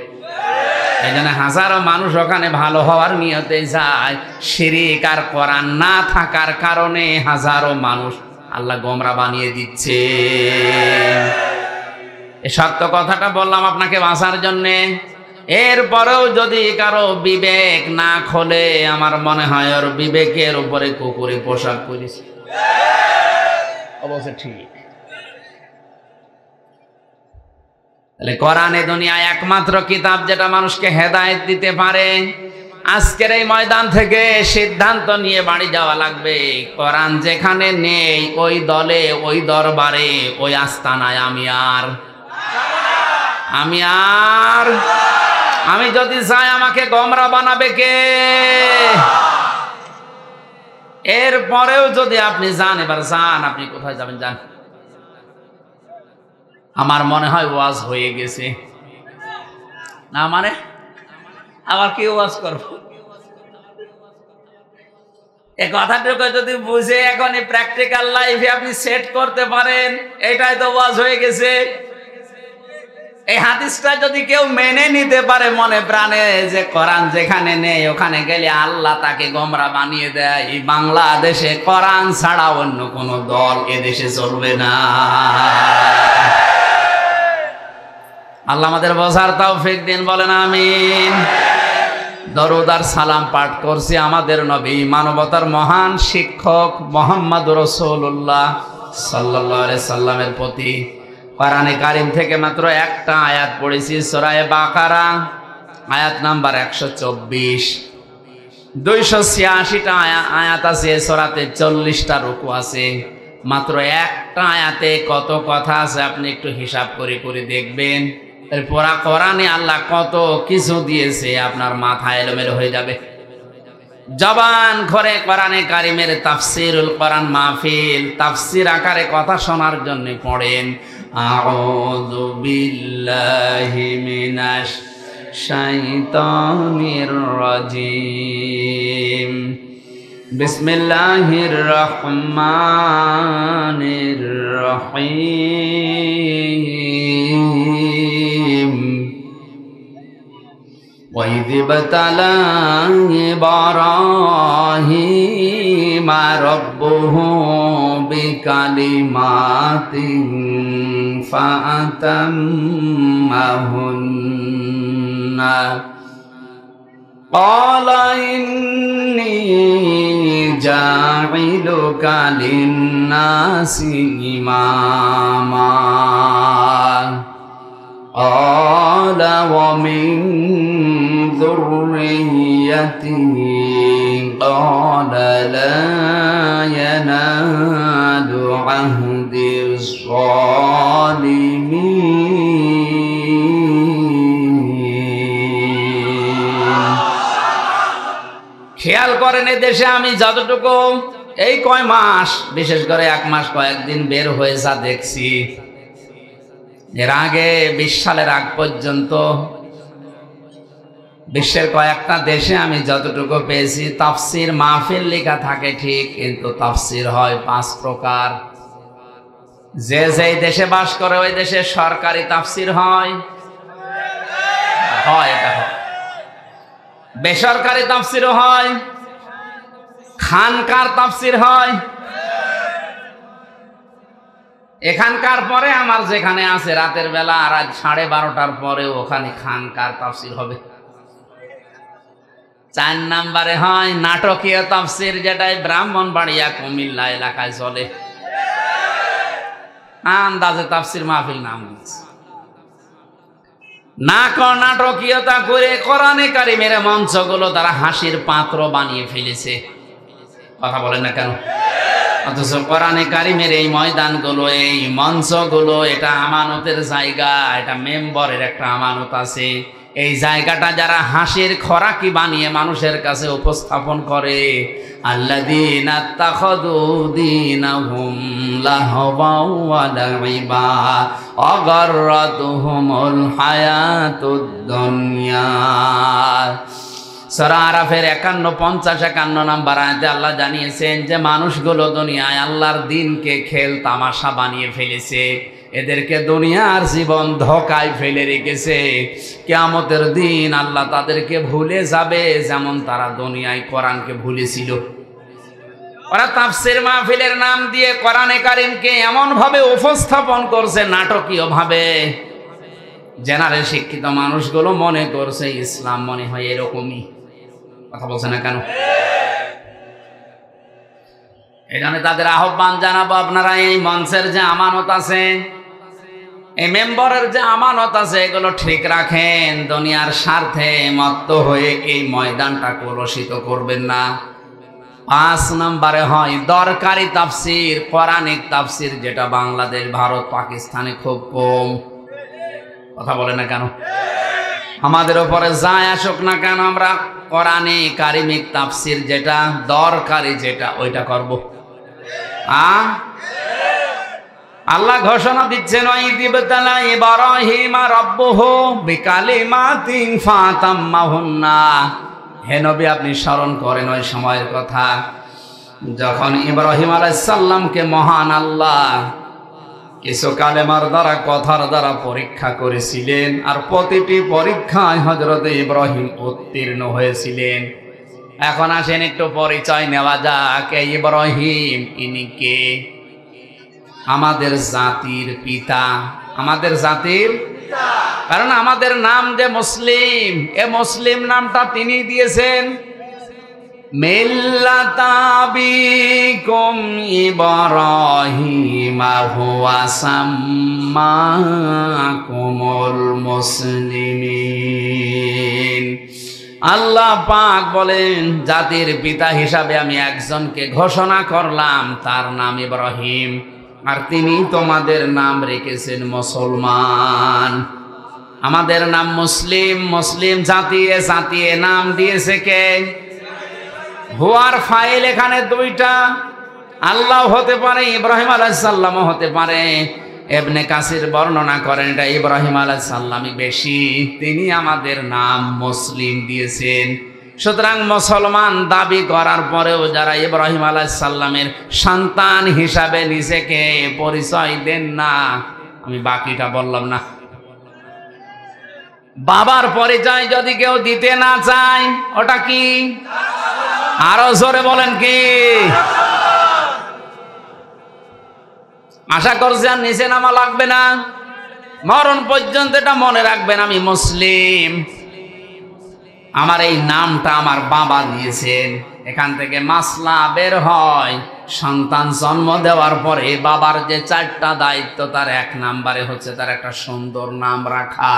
এই জন্য হাজারো মানুষ ওখানে ভালো হওয়ার নিয়তে যায়, শিরিক আর কোরআন না থাকার কারণে হাজারো মানুষ আল্লাহ গোমরা বানিয়ে দিচ্ছে। এই সত্য কথাটা বললাম আপনাকে বাঁচার জন্যে। এরপরেও যদি কারো বিবেক না খোলে, আমার মনে হয় ওর বিবেকের উপরে কুকুরে পোশাক করেছে। অবশ্য ঠিক। তাহলে কোরআনে দুনিয়ায় একমাত্র কিতাব যেটা মানুষকে হেদায়েত দিতে পারে। আজকের এই ময়দান থেকে সিদ্ধান্ত নিয়ে বাড়ি যাওয়া লাগবে, কোরআন যেখানে নেই ওই দলে, ওই দরবারে, ওই আস্তানায় আমি যদি চাই আমাকে গোমরা বানাবে কে? এরপরেও যদি আপনি যান, এবার যান, আপনি কোথায় যাবেন যান। আমার মনে হয় ওয়াজ হয়ে গেছে না, মানে আবার কি ওয়াজ করবো? এই কথাটুকু যদি বুঝে এখন প্র্যাকটিক্যাল লাইফে আপনি সেট করতে পারেন, এটাই তো ওয়াজ হয়ে গেছে। এই হাদিসটা যদি কেউ মেনে নিতে পারে মনে প্রাণে, যে কোরআন যেখানে নেই ওখানে গেলে আল্লাহ তাকে গোমরা বানিয়ে দেয়, এই বাংলাদেশে কোরআন ছাড়া অন্য কোন দল এদেশে চলবে না। আল্লাহ আমাদের বোঝার তৌফিক দিন, বলেন আমিন। দরুদ আর সালাম পাঠ করছি আমাদের নবী, মানবতার মহান শিক্ষক মুহাম্মদুর রাসূলুল্লাহ সাল্লাল্লাহু আলাইহি সাল্লামের প্রতি। কোরআনে কারীম থেকে মাত্র একটা আয়াত পড়েছি, সূরা বাকারা আয়াত নাম্বার 124। 286টা আয়াত আছে সূরাতে, 40টা রুকু আছে। মাত্র একটা আয়াতে কত কথা আছে আপনি একটু হিসাব করে করে দেখবেন। পুরা কোরআনে আল্লাহ কত কিছু দিয়েছে, আপনার মাথা এলোমেলো হয়ে যাবে। জবান করে কোরআনে কারীমের তাফসীরুল কোরআন মাহফিল, তাফসীর আকারে কথা শোনার জন্য পড়েন। আউযু বিল্লাহি মিনাশ শাইতানির রাজিম। বিসমিল্লাহির রহমানির রহিম। وَإِذِ ابْتَلَى إِبْرَاهِيمَ رَبُّهُ بِكَلِمَاتٍ فَأَتَمَّهُنَّ قال إني جاعلك للناس إماما قال ومن ذريته قال لا ينال عهد الظالمين খেয়াল করেন এই দেশে আমি যতটুকু এই কয় মাস, বিশেষ করে 1 মাস কয়েকদিন বের হয়ে যা দেখছি, এর আগে 20 সালের আগ পর্যন্ত বিশ্বের কয়েকটা দেশে আমি যতটুকু পেয়েছি তাফসির মাহফিল লেখা থাকে ঠিক, কিন্তু তাফসির হয় 5 প্রকার। যে যেই দেশে বাস করে ওই দেশে সরকারি তাফসির হয়, এটা হয়, বেসরকারি তাফসিরও হয়, খানকার তাফসির হয়। এখানকার পরে আমার যেখানে আছে রাতের বেলা রাত 12:30টার পরে ওখানে খানকার তাফসির হবে। 4 নম্বরে হয় নাটকীয় তাফসির, যেটাই ব্রাহ্মণবাড়িয়া কুমিল্লা এলাকায় চলে। আন্দাজে তাফসির মাহফিল নাম দিচ্ছে। নাটকীয়তা করে কোরআনে কারিমের মঞ্চগুলো তারা হাসির পাত্র বানিয়ে ফেলেছে। কথা বলেন না কেন? অথচ কোরআনে কারিমের এই ময়দানগুলো, এই মঞ্চগুলো, এটা আমানতের জায়গা, এটা মেম্বরের একটা আমানত আছে। এই জায়গাটা যারা হাসির খোরাকি বানিয়ে মানুষের কাছে উপস্থাপন করে, আল্লাযীনা আত্তাখাযু দীনাহুম লাহওয়াও ওয়া লাইবা ওয়া গাররাতুহুমুল হায়াতুদ দুনিয়া। সূরা আরাফের 51, 50, 51 নম্বর আয়াতে আল্লাহ জানিয়েছেন যে মানুষগুলো দুনিয়ায় আল্লাহর দ্বীনকে খেল তামাশা বানিয়ে ফেলেছে, এদেরকে দুনিয়ার জীবন ধোঁকায় ফেলে রেখেছে। কিয়ামতের দিন আল্লাহ তাদেরকে ভুলে যাবে যেমন তারা দুনিয়ায় কোরআনকে ভুলেছিল। ওরা তাফসির মাহফিলের নাম দিয়ে কোরআনে কারিমকে এমন ভাবে উপস্থাপন করছে নাটকীয় ভাবে, জেনারেল শিক্ষিত মানুষগুলো মনে করছে ইসলাম মনে হয় এরকমই। কথা বলছে না কেন? এই জন্য তাদের আহ্বান জানাবো, আপনারা এই মঞ্চের যে আমানত আছে, এই মেম্বরের যে আমানত আছে, এগুলো ঠিক রাখেন। দুনিয়ার স্বার্থে মত্ত হয়ে এই ময়দানটা কলুষিত করবেন না। 5 নম্বরে হয় দরকারি তাফসির, কোরআনিক তাফসির, যেটা বাংলাদেশ, ভারত, পাকিস্তানে খুব কম। কথা বলে না কেন? আমাদের উপরে যায় আসুক না কেন, আমরা কোরআনে কারিমিক তাফসির যেটা দরকারি, যেটা ওইটা করব। আল্লাহ ঘোষণা দিচ্ছেন, ওয়াইদিবতালা ইব্রাহিম রাব্বুহু বিকালিমাতিন ফাতাম্মাহুন্না। হে নবী, আপনি স্মরণ করেন ওই সময়ের কথা যখন ইব্রাহিম আলাইহিস সালামকে মহান আল্লাহ কিছু কালেমার দ্বারা, কথার দ্বারা পরীক্ষা করেছিলেন, আর প্রতিটি পরীক্ষায় হযরত ইব্রাহিম উত্তীর্ণ হয়েছিলেন। এখন আসেন একটু পরিচয় নেওয়া যাক। ইব্রাহিম ইনি কে? আমাদের জাতির পিতা, আমাদের জাতির পিতা। কারণ আমাদের নাম যে মুসলিম, এ মুসলিম নামটা তিনি দিয়েছেন। মিল্লাতা আবিকুম ইব্রাহিম হুয়া সাম্মাকুমুল মুসলিমিন। আল্লাহ পাক বলেন, জাতির পিতা হিসাবে আমি একজনকে ঘোষণা করলাম, তার নাম ইব্রাহিম, আর তিনি তোমাদের নাম রেখেছেন মুসলমান। আমাদের নাম মুসলিম, মুসলিম জাতিয়ে জাতিয়ে নাম দিয়েছে কে? হুয়ার ফাইল এখানে 2টা, আল্লাহ হতে পারে, ইব্রাহিম আলাইহিস সালামও হতে পারে। ইবনে কাসির বর্ণনা করেন এটা ইব্রাহিম আলাইহিস সালামই বেশি, তিনি আমাদের নাম মুসলিম দিয়েছেন। সুতরাং মুসলমান দাবি করার পরেও যারা ইব্রাহিম আলাইহিস সালামের সন্তান হিসাবে নিজেকে পরিচয় দেন না, আমি বাকিটা বললাম না। বাবার পরিচয় যদি কেউ দিতে না চায়, ওটা কি? আরো জোরে বলেন কি? আশা করছি আর নিচে নামা লাগবে না, মরণ পর্যন্ত এটা মনে রাখবেন, আমি মুসলিম। আমার এই নামটা আমার বাবা দিয়েছেন। এখান থেকে মাসলা বের হয়, সন্তান জন্ম দেওয়ার পরে বাবার যে 4টা দায়িত্ব, তার 1 নম্বরে হচ্ছে তার একটা সুন্দর নাম রাখা।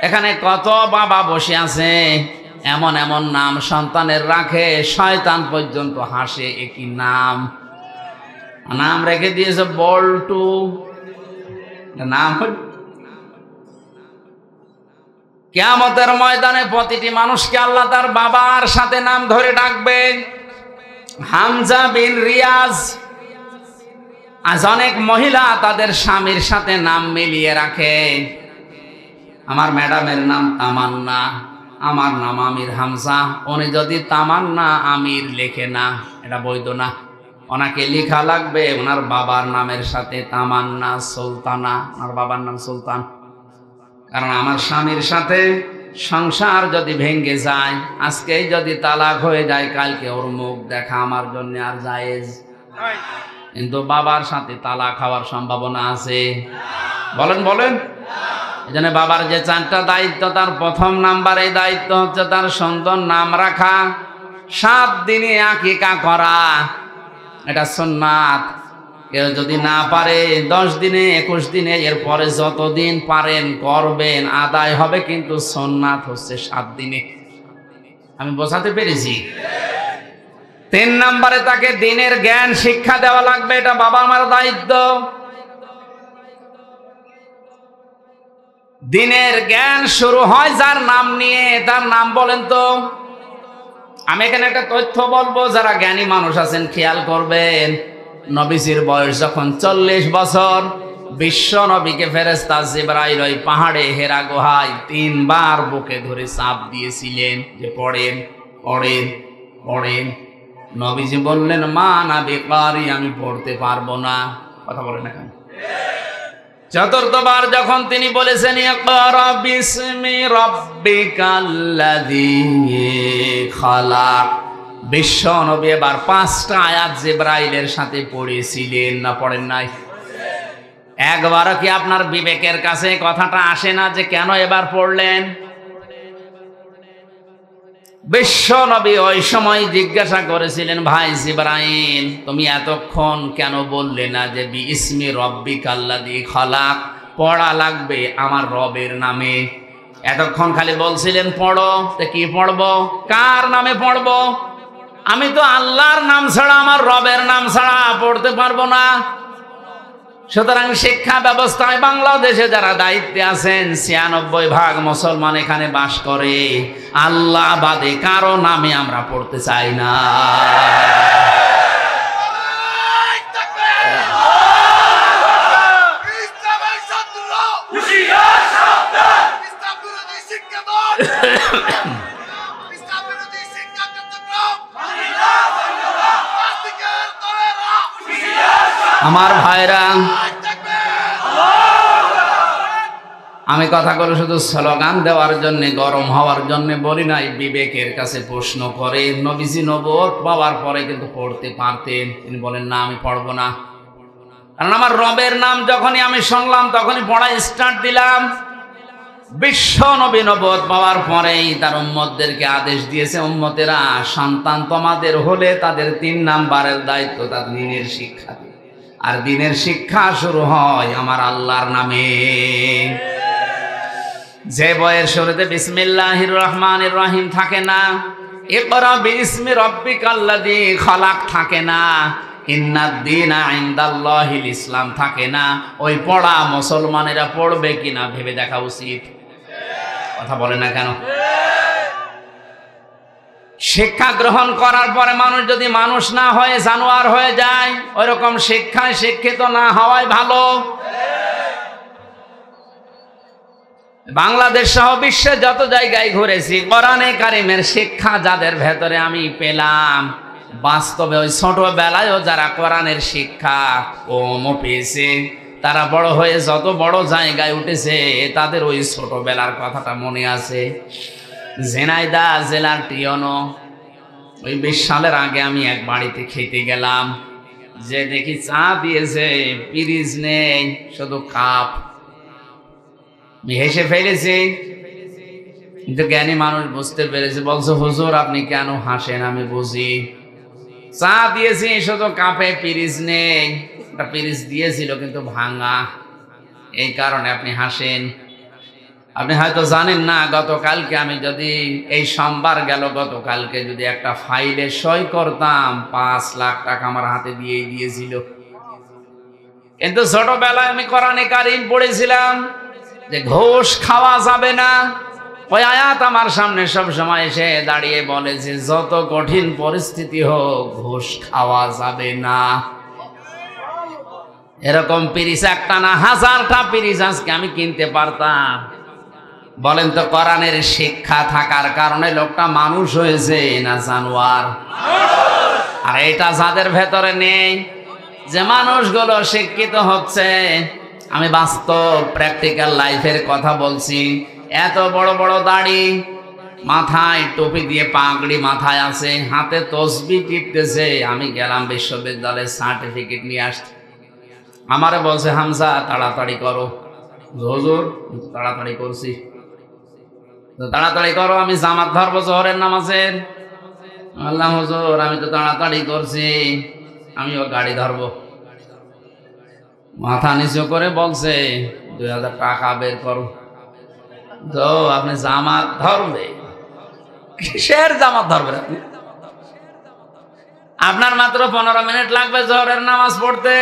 এখানে কত বাবা বসে আছে, এমন এমন নাম সন্তানের রাখে, শয়তান পর্যন্ত হাসে। একই নাম রেখে দিয়েছে বল্টু। নাম কিয়ামতের ময়দানে প্রতিটি মানুষকে আল্লাহ তার বাবার সাথে নাম ধরে ডাকবে। হামজা বিন রিয়াজ। আজ অনেক মহিলা তাদের স্বামীর সাথে নাম মিলিয়ে রাখে। আমার ম্যাডামের নাম তামান্না, আমার নাম আমির হামজা। উনি যদি তামান্না আমির লেখে না, এটা বৈধ না। ওনাকে লেখা লাগবে ওনার বাবার নামের সাথে তামান্না সুলতানা, ওনার বাবার নাম সুলতান। কারণ আমার স্বামীর সাথে সংসার যদি ভেঙে যায়, আজকেই যদি তালাক হয়ে যায়, কালকে ওর মুখ দেখা আমার জন্য আর জায়েজ। কিন্তু বাবার সাথে তালাক হওয়ার সম্ভাবনা আছে। বলেন। এই জন্য বাবার যে 4টা দায়িত্ব, তার 1 নাম্বারে দায়িত্ব হচ্ছে তার সুন্দর নাম রাখা। 7 দিনে আকিকা করা, এটা সুন্নাত। কেউ যদি না পারে 10 দিনে, 21 দিনে, এরপরে যতদিন পারেন করবেন, আদায় হবে। কিন্তু সুন্নাত হচ্ছে 7 দিনে। আমি বোঝাতে পেরেছি? 3 নম্বরে তাকে দিনের জ্ঞান শিক্ষা দেওয়া লাগবে, এটা বাবা মার দায়িত্ব। দিনের জ্ঞান শুরু হয় যার নাম নিয়ে। তার নাম বলেন তো। আমি এখানে একটা তথ্য বলবো, যারা জ্ঞানী মানুষ আছেন খেয়াল করবেন। নবীজির বয়স যখন 40 বছর, বিশ্ব নবীকে ফেরেশতা জিবরাইল ওই পাহাড়ে হেরা গুহায় 3 বার বুকে ধরে চাপ দিয়েছিলেন যে পড়েন। নবীজি বললেন, মা না বিকারি, আমি পড়তে পারবো না। কথা বলেন না কেন? 4বার যখন তিনি বলেছেন, ইকরা বিসমি রাব্বিকাল্লাযী খালাক, বিশ্ব নবী এবার 5টা আয়াত জিবরাইলের সাথে পড়েছিলেন না পড়েন নাই? একবারও কি আপনার বিবেকের কাছে কথাটা আসে না যে কেন এবার পড়লেন? বিশ্ব নবী ওই সময় জিজ্ঞাসা করেছিলেন, ভাই জিবরাইল, তুমি এতক্ষণ কেন বললে না যে বিসমি রাব্বিকাল্লাযী খালাক, পড়া লাগবে আমার রবের নামে? এতক্ষণ খালি বলছিলেন পড়ো। তো কি পড়বো? কার নামে পড়বো? আমি তো আল্লাহর নাম ছাড়া, আমার রবের নাম ছাড়া পড়তে পারবো না। সুতরাং শিক্ষা ব্যবস্থায় বাংলাদেশে যারা দায়িত্বে আছেন, 96% মুসলমান এখানে বাস করে, আল্লাহ বাদে কারো নামে আমরা পড়তে চাই না। আমার ভাইরা, আমি কথাগুলো শুধু স্লোগান দেওয়ার জন্য, গরম হওয়ার জন্য বলি নাই, বিবেকের কাছে প্রশ্ন করে। নবীজি নবুয়ত পাওয়ার পরে কিন্তু পড়তে পারতেন, তিনি বলেন না আমি পড়বো না। কারণ আমার রবের নাম যখনই আমি শুনলাম তখনই পড়া স্টার্ট দিলাম। বিশ্ব নবী নবুয়ত পাওয়ার পরেই তার উম্মতদেরকে আদেশ দিয়েছে, উম্মতেরা সন্তান তোমাদের হলে তাদের 3 নাম্বারের দায়িত্ব তার দিনের শিক্ষা। আর দিনের শিক্ষা শুরু হয় আমার আল্লাহর নামে। যে বইয়ের শুরুতে বিসমিল্লাহির রহমানির রহিম থাকে না, ইকরা বিসমি রাব্বিকাল্লাযী খালাক থাকে না, ইন্নাদ দীনা ইনদাল্লাহিল ইসলাম থাকে না, ওই পড়া মুসলমানেরা পড়বে কিনা ভেবে দেখা উচিত। কথা বলে না কেন? শিক্ষা গ্রহণ করার পরে মানুষ যদি মানুষ না হয়ে জানোয়ার হয়ে যায়, ওইরকম শিক্ষায় শিক্ষিত না হওয়াই ভালো। বাংলাদেশ সহ বিশ্বে যত জায়গায় ঘুরেছি, কোরআনে কারিমের শিক্ষা যাদের ভেতরে আমি পেলাম, বাস্তবে ওই ছোটবেলায়ও যারা কোরআনের শিক্ষা কম পেয়েছে, তারা বড় হয়ে যত বড় জায়গায় উঠেছে, তাদের ওই ছোটবেলার কথাটা মনে আছে। ঝিনাইদহ জেলার টিয়নো, ওই 20 সালের আগে আমি এক বাড়িতে খেতে গেলাম, যে দেখি চা দিয়েছে, পিরিজ নেই, শুধু কাপ। আমি হেসে ফেলেছি। কিন্তু জ্ঞানী মানুষ বুঝতে পেরেছে, বলছে হুজুর আপনি কেন হাসেন আমি বুঝি। চা দিয়েছি শুধু কাপে পিরিচ নেই, একটা পিরিচ দিয়েছিল কিন্তু ভাঙা, এই কারণে আপনি হাসেন। আপনি হয়তো জানেন না, গতকালকে আমি যদি এই সোমবার গেল, গতকালকে যদি একটা ফাইলে সই করতাম 5 লাখ টাকা আমার হাতে দিয়েই দিয়েছিল। কিন্তু ছোটবেলায় আমি কোরআনে কারীম পড়েছিলাম যে ঘুষ খাওয়া যাবে না। ওই আয়াত আমার সামনে সব সময় এসে দাঁড়িয়ে বলে যে যত কঠিন পরিস্থিতি হোক ঘুষ খাওয়া যাবে না। এরকম পিরিচ একটা না 1000টা পিরিচ আজকে আমি কিনতে পারতাম। বলেন তো কোরআনের শিক্ষা থাকার কারণে লোকটা মানুষ হয়েছে না জানোয়ার? আর এটা যাদের ভেতরে নেই, যে মানুষগুলো শিক্ষিত হচ্ছে, আমি বাস্তব প্র্যাকটিক্যাল লাইফের কথা বলছি। এত বড় বড় দাড়ি, মাথায় টুপি দিয়ে পাগড়ি মাথায় আছে, হাতে তসবিহ টিপতেছে। আমি গেলাম বিশ্ববিদ্যালয়ের সার্টিফিকেট নিয়ে আসতে, আমারে বলছে হামজা তাড়াতাড়ি করো। হুজুর তাড়াতাড়ি করছি, তাড়াতাড়ি করো, আমি জামাত ধরবো জোহরের নামাজের। আল্লাহ হুজুর আমি তো তাড়াতাড়ি করছি, আমিও গাড়ি ধরবো। মাথা নিচু করে বলছে 2000 টাকা বের করো। তো আপনি জামাত ধরবে? কিসের জামাত ধরবেন আপনি? আপনার মাত্র 15 মিনিট লাগবে জোহরের নামাজ পড়তে,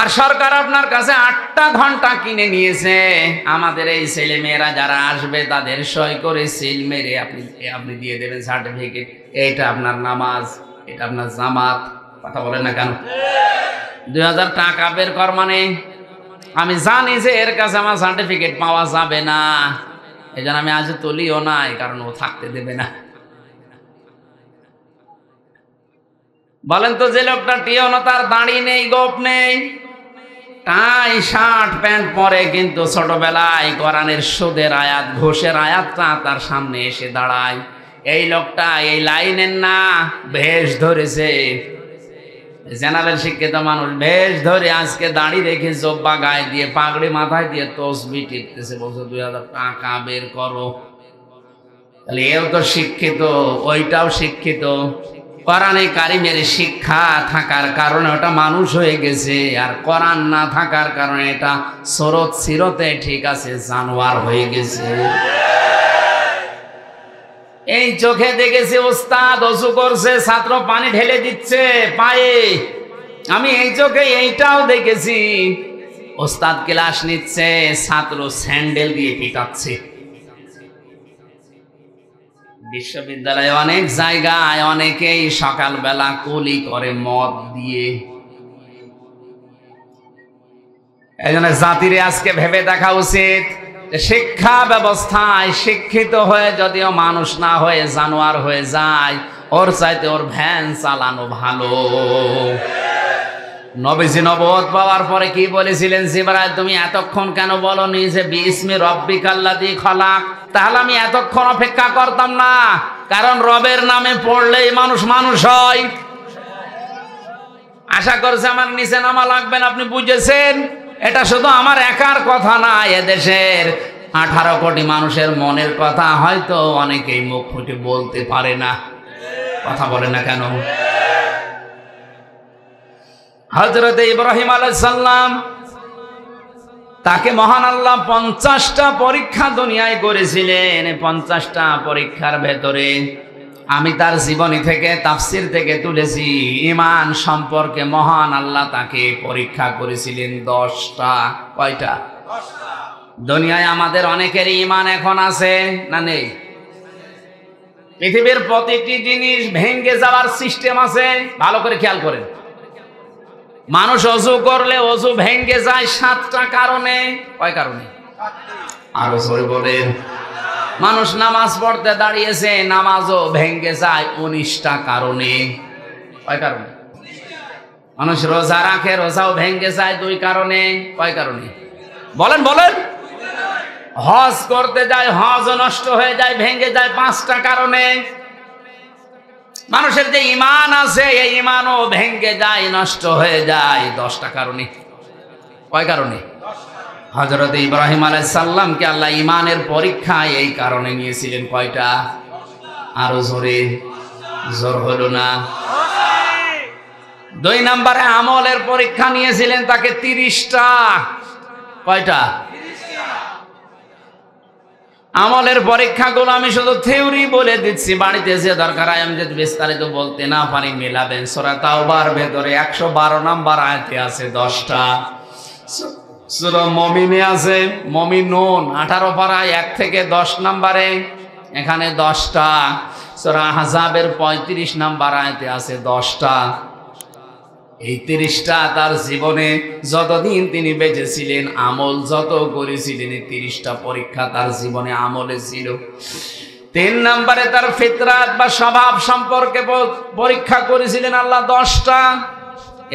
আর সরকার আপনার কাছে 8টা ঘন্টা কিনে নিয়েছে। আমাদের এই ছেলে মেয়েরা যারা আসবে তাদের সই করে সিল মেরে আপনি দিয়ে দেবেন সার্টিফিকেট। এটা আপনার নামাজ, এটা আপনার জামাত। কথা বলেন না কেন? 2000 টাকা বের কর মানে আমি জানি যে এর কাছে আমার সার্টিফিকেট পাওয়া যাবে না, এই জন্য আমি আজ তুলিও নাই, কারণ ও থাকতে দেবে না। বলেন তো যে লোকটা টিয়ন, তার দাড়ি নেই, গোপ নেই, টাই শার্ট প্যান্ট পরে, কিন্তু ছোটবেলায় কোরআনের সুদের আয়াত ঘোষের আয়াতটা তার সামনে এসে দাঁড়ায়, এই লোকটা এই লাইনের না ভেষ ধরেছে। জেনারেল শিক্ষিত মানুষ ভেষ ধরে আজকে দাড়ি রেখে জব্বা গায়ে দিয়ে পাগড়ি মাথায় দিয়ে তসবিহ টিপতেছে, বলছে 2000 টাকা বের করো। তাহলে এও তো শিক্ষিত, ওইটাও শিক্ষিত। কোরআনে কারিমের শিক্ষা থাকার কারণে ওটা মানুষ হয়ে গেছে, আর কোরআন না থাকার কারণে এটা সরত সিরতে ঠিক আছে জানোয়ার হয়ে গেছে। এই চোখে দেখেছি ওস্তাদ ওযু করছে, ছাত্র পানি ঢেলে দিচ্ছে পায়ে। আমি এই চোখে এইটাও দেখেছি, ওস্তাদ ক্লাস নিচ্ছে, ছাত্র স্যান্ডেল দিয়ে পিটাচ্ছে। বিশ্ববিদ্যালয়ে অনেক জায়গায় অনেকেই সকালবেলা কুলি করে মদ দিয়ে। এই জন্য জাতির আজকে ভেবে দেখা উচিত, শিক্ষা ব্যবস্থায় শিক্ষিত হয়ে যদিও মানুষ না হয়ে জানোয়ার হয়ে যায়, ওর চাইতে ওর ভ্যান চালানো ভালো। নবীজি নবুয়ত পাওয়ার পরে কি বলেছিলেন? জিবরাইল তুমি এতক্ষণ কেন বলনি যে বিসমি রব্বিকাল্লাযী খলাক? তাহলে আমি এতক্ষণ অপেক্ষা করতাম না, কারণ রবের নামে পড়লেই মানুষ মানুষ হয়। আশা করছে আমার নিচে নামা লাগবে না, আপনি বুঝেছেন? এটা শুধু আমার একার কথা না, এদেশের 18 কোটি মানুষের মনের কথা হয়তো অনেকেই মুখ ফুটে বলতে পারে না। কথা বলে না কেন? হযরত ইব্রাহিম আলাইহিস সালাম, তাকে মহান আল্লাহ 50টা পরীক্ষা দুনিয়ায় করেছিলেন। 50টা পরীক্ষার ভেতরে আমি তার জীবনী থেকে তাফসীর থেকে তুলেছি, ঈমান সম্পর্কে মহান আল্লাহ তাকে পরীক্ষা করেছিলেন 10টা। কয়টা? 10টা। দুনিয়ায় আমাদের অনেকের ঈমান এখন আছে না নেই? পৃথিবীর প্রতিটি জিনিস ভেঙে যাওয়ার সিস্টেম আছে, ভালো করে খেয়াল করেন। মানুষ ওযু করলে ওযু ভেঙে যায় 7টা কারণে। কয় কারণে? আরো জোরে বলেন। মানুষ নামাজ পড়তে দাঁড়িয়েছে, নামাজও ভেঙে যায় 19টা কারণে। কয় কারণে? মানুষ রোজা রাখে, রোজাও ভেঙে যায় 2 কারণে। কয় কারণে? বলেন বলেন। হজ করতে যায়, হজও নষ্ট হয়ে যায়, ভেঙে যায় 5টা কারণে। মানুষের যে ঈমান আছে এই ঈমানও ভেঙে যায়, নষ্ট হয়ে যায় 10টা কারণে। কয় কারণে? হযরত ইব্রাহিম আলাইহিস সালামকে আল্লাহ ঈমানের পরীক্ষায় এই কারণে নিয়েছিলেন কয়টা? আরো জোরে, জোর হলো না। 2 নম্বরে আমলের পরীক্ষা নিয়েছিলেন তাকে 30টা। কয়টা? আমলের পরীক্ষাগুলো আমি শুধু থিওরি বলে দিচ্ছি, বাড়িতে যে দরকার হয় আমি যদি বিস্তারিত বলতে না পারি মেলাবেন। সূরা তাওবার ভেতরে 112 নম্বর আয়াতে আছে 10টা। সূরা মুমিনে আছে, মুমিনুন 18 পারায় 1 থেকে 10 নম্বরে, এখানে 10টা। সূরা আহজাবের 35 নম্বর আয়াতে আছে 10টা। এই 30টা তার জীবনে যতদিন তিনি বেঁচে ছিলেন আমল যত করেছিলেন, এই 30টা পরীক্ষা তার জীবনে আমলে ছিল। 3 নম্বরে তার ফিতরাত বা স্বভাব সম্পর্কে পরীক্ষা করেছিলেন আল্লাহ 10টা।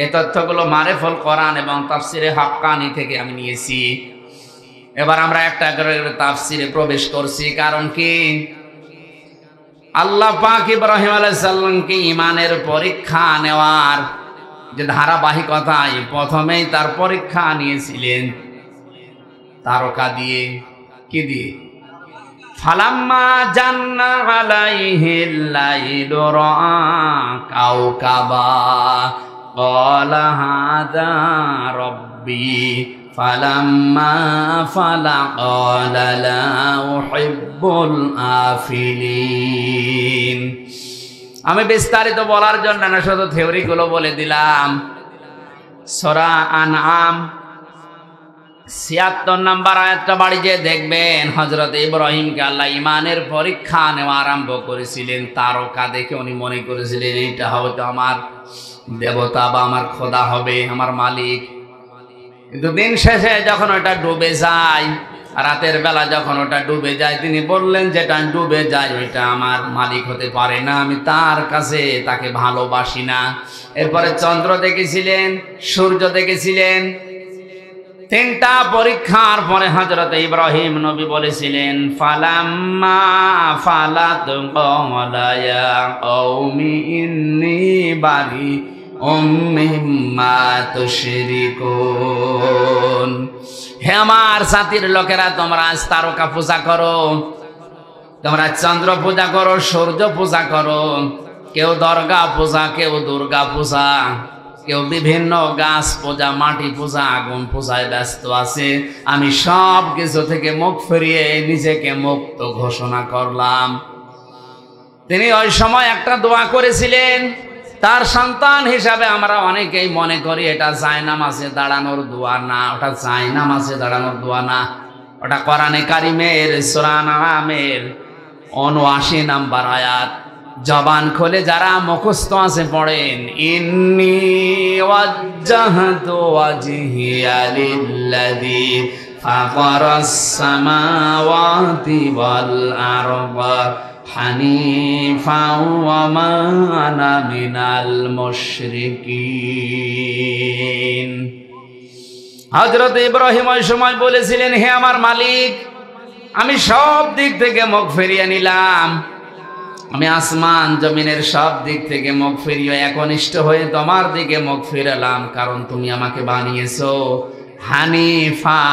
এই তথ্যগুলো মারেফুল কোরআন এবং তাফসিরে হাক্কানি থেকে আমি নিয়েছি। এবার আমরা একটা করে তাফসিরে প্রবেশ করছি। কারণ কি? আল্লাহ পাক ইব্রাহিম আলাইহিস সালামকে ঈমানের পরীক্ষা নেওয়ার যে ধারাবাহিকতা, প্রথমেই তার পরীক্ষা নিয়েছিলেন তারকা দিয়ে। কি দিয়ে? ফালাম্মা জান্না আলাইহিল লাইলু রাআ কাওকাবা ক্বালা হাযা রাব্বি ফালাম্মা ফালা ক্বালা লা উহিব্বুল আফিলিন। আমি বিস্তারিত বলার জন্য না, শুধু থিওরিগুলো বলে দিলাম। সূরা আনআম ৭৬ নম্বর আয়াতটা বাড়ি যে দেখবেন, হযরত ইব্রাহিমকে আল্লাহ ঈমানের পরীক্ষা নেওয়া আরম্ভ করেছিলেন তারকা দেখে। উনি মনে করেছিলেন এইটা হয়তো আমার দেবতা বা আমার খোদা হবে, আমার মালিক। কিন্তু দিন শেষে যখন ওটা ডুবে যায়, রাতের বেলা যখন ওটা ডুবে যায়, তিনি বললেন যেটা ডুবে যায় ওইটা আমার মালিক হতে পারে না, আমি তার কাছে তাকে ভালোবাসি না। এরপরে চন্দ্র দেখেছিলেন, সূর্য দেখেছিলেন। 3টা পরীক্ষার পরে হযরত ইব্রাহিম নবী বলেছিলেন ফালাম্মা ফালাত ক্বালা ইয়া কওমি ইন্নী বারি মিম্মা তুশরিকুন। হে আমার জাতির লোকেরা, তোমরা আজ তারকা পূজা করো, তোমরা চন্দ্র পূজা করো, সূর্য পূজা করো, কেউ দুর্গা পূজা, কেউ দুর্গা পূজা, কেউ বিভিন্ন গাছ পূজা, মাটি পূজা, আগুন পূজায় ব্যস্ত আছে। আমি সব কিছু থেকে মুখ ফিরিয়ে নিজেকে মুক্ত ঘোষণা করলাম। তিনি ওই সময় একটা দোয়া করেছিলেন। তার সন্তান হিসাবে আমরা অনেকেই মনে করি এটা জায়নামাজে দাঁড়ানোর দোয়া না, ওটা জায়নামাজে দাঁড়ানোর দোয়া না, ওটা কোরআনে কারিমের সূরা আনআমের ৭৯ নম্বর আয়াত। জবান খুলে যারা মুখস্থ আছে পড়েন, ইন্নী ওয়াজ্জাহতু ওয়াজহিয়া লিল্লাযী ফাতারাস সামাওয়াতি ওয়াল আরদা হানিফাও ওয়া মা আনা মিনাল মুশরিকিন। হযরত ইব্রাহিম ওই সময় বলেছিলেন, হে আমার মালিক, আমি সব দিক থেকে মুখ ফিরিয়ে নিলাম, আমি আসমান জমিনের সব দিক থেকে মুখ ফিরিয়ে একনিষ্ঠ হয়ে তোমার দিকে মুখ ফিরালাম, কারণ তুমি আমাকে বানিয়েছো হানিফা।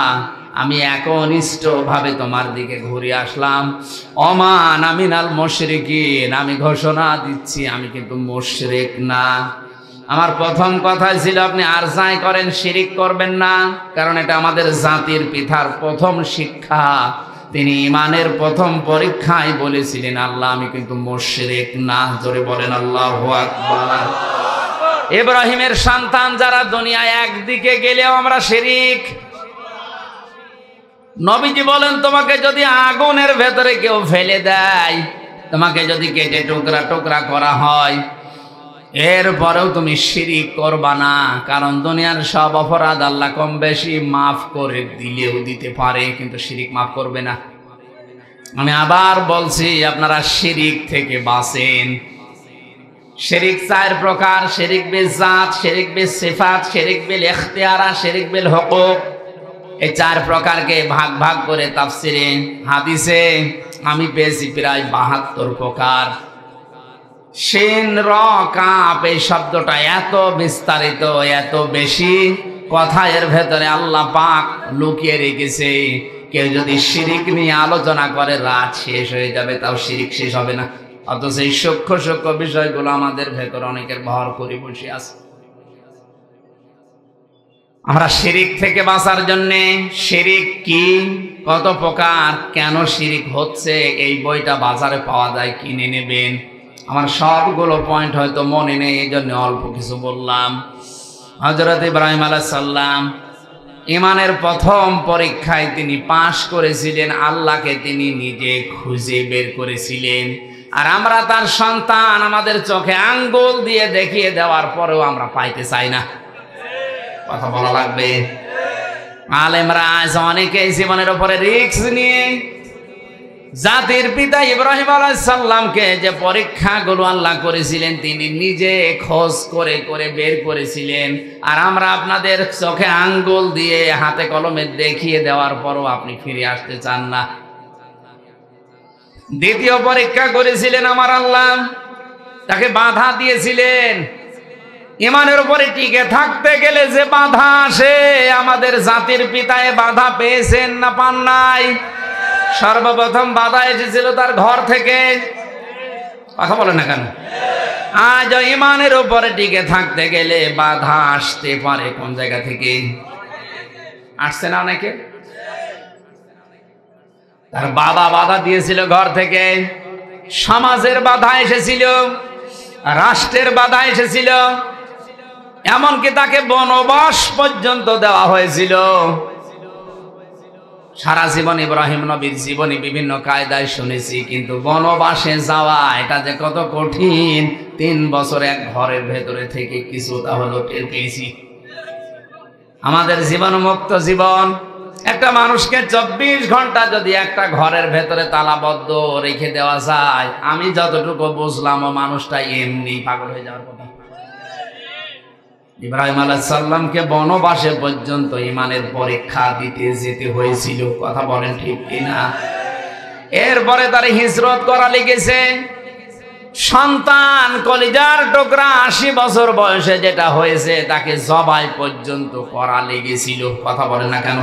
আমি একনিষ্ঠ ভাবে তোমার দিকে ঘুরে আসলাম। ওমান আমিনাল মুশরিকিন, আমি ঘোষণা দিচ্ছি আমি কিন্তু মুশরিক না। আমার প্রথম কথা ছিল আপনি আর যাই করেন শিরিক করবেন না, কারণ এটা আমাদের জাতির পিতার প্রথম শিক্ষা। তিনি ঈমানের প্রথম পরীক্ষায় বলেছিলেন আল্লাহ আমি কিন্তু মুশরিক না। জোরে বলেন আল্লাহু আকবার। ইব্রাহিমের সন্তান যারা দুনিয়ায় একদিকে গেলেও আমরা শিরিক। নবীজি বলেন তোমাকে যদি আগুনের ভেতরে কেউ ফেলে দেয়, তোমাকে যদি কেটে টুকরা টুকরা করা হয়, এরপরেও তুমি শিরিক করবা না, কারণ দুনিয়ার সব অপরাধ আল্লাহ কম বেশি মাফ করে দিলেও দিতে পারে, কিন্তু শিরিক মাফ করবে না। আমি আবার বলছি আপনারা শিরিক থেকে বাঁচেন। শিরিক 4 প্রকার: শিরিক বিল জাত, শিরিক বিল সিফাত, শিরিক বিল ইখতিয়ারা, শিরিক বিল হুকুক। এই 4 প্রকারকে ভাগ ভাগ করে তাফসিরে হাদিসে আমি পেয়েছি প্রায় 72 প্রকার। শিন র কাপ এই শব্দটা এত বিস্তারিত, এত বেশি, কথা এর ভেতরে আল্লাহ পাক লুকিয়ে রেখেছে। কেউ যদি শিরিক নিয়ে আলোচনা করে রাত শেষ হয়ে যাবে, তাও শিরিক শেষ হবে না। অথচ এই সূক্ষ্ম সূক্ষ্ম বিষয়গুলো আমাদের ভেতর অনেকের ভর করে বসে আছে। আমরা শিরিক থেকে বাঁচার জন্যে, শিরিক কি, কত প্রকার, কেন শিরিক হচ্ছে, এই বইটা বাজারে পাওয়া যায়, কিনে নেবেন। আমার সবগুলো পয়েন্ট হয়তো মনে নেই, এই জন্য অল্প কিছু বললাম। হযরত ইব্রাহিম আলাইহিস সালাম ঈমানের প্রথম পরীক্ষায় তিনি পাশ করেছিলেন, আল্লাহকে তিনি নিজে খুঁজে বের করেছিলেন। আর আমরা তার সন্তান, আমাদের চোখে আঙ্গুল দিয়ে দেখিয়ে দেওয়ার পরেও আমরা পাইতে চাই না। কথা বলা লাগবে। আলেমরা আজ অনেকেই জীবনের উপরে রিস্ক নিয়ে জাতির পিতা ইব্রাহিম আলাইহিস সালামকে যে পরীক্ষাগুলো আল্লাহ করেছিলেন, তিনি নিজে খোঁজ করে করে বের করেছিলেন। আর আমরা আপনাদের চোখে আঙ্গুল দিয়ে হাতে কলমে দেখিয়ে দেওয়ার পরও আপনি ফিরে আসতে চান না। দ্বিতীয় পরীক্ষা করেছিলেন আমার আল্লাহ, তাকে বাধা দিয়েছিলেন। ঈমানের উপরে টিকে থাকতে গেলে যে বাধা আসে, আমাদের জাতির পিতায় বাধা পেয়েছেন না পান নাই? সর্বপ্রথম বাধা এসেছিল তার ঘর থেকে। কথা বলে না কেন? আজ ঈমানের উপরে টিকে থাকতে গেলে বাধা আসতে পারে কোন জায়গা থেকে? আসছে না অনেকে? তার বাবা বাধা দিয়েছিল ঘর থেকে, সমাজের বাধা এসেছিল, রাষ্ট্রের বাধা এসেছিল, এমনকি তাকে বনবাস পর্যন্ত দেওয়া হয়েছিল। সারা জীবন ইব্রাহিম নবীর জীবনী বিভিন্ন কায়দায় শুনেছি, কিন্তু বনবাসে যাওয়া এটা যে কত কঠিন, 3 বছর এক ঘরের ভেতরে থেকে কিছুটা হলো টের পেয়েছি। আমাদের জীবন মুক্ত জীবন, একটা মানুষকে 24 ঘন্টা যদি একটা ঘরের ভেতরে তালাবদ্ধ রেখে দেওয়া যায়, আমি যতটুকু বুঝলাম ও মানুষটা এমনি পাগল হয়ে যাওয়ার কথা। ইব্রাহিম আলাইহিস সালামকে বনবাসে পর্যন্ত ঈমানের পরীক্ষা দিতে যেতে হয়েছিল। কথা বলেন ঠিক কিনা? এরপরে তার হিজরত করা লেগেছে। সন্তান কলিজার টুকরা 80 বছর বয়সে যেটা হয়েছে, তাকে জবাই পর্যন্ত করা লেগেছিল। কথা বলেন না কেন?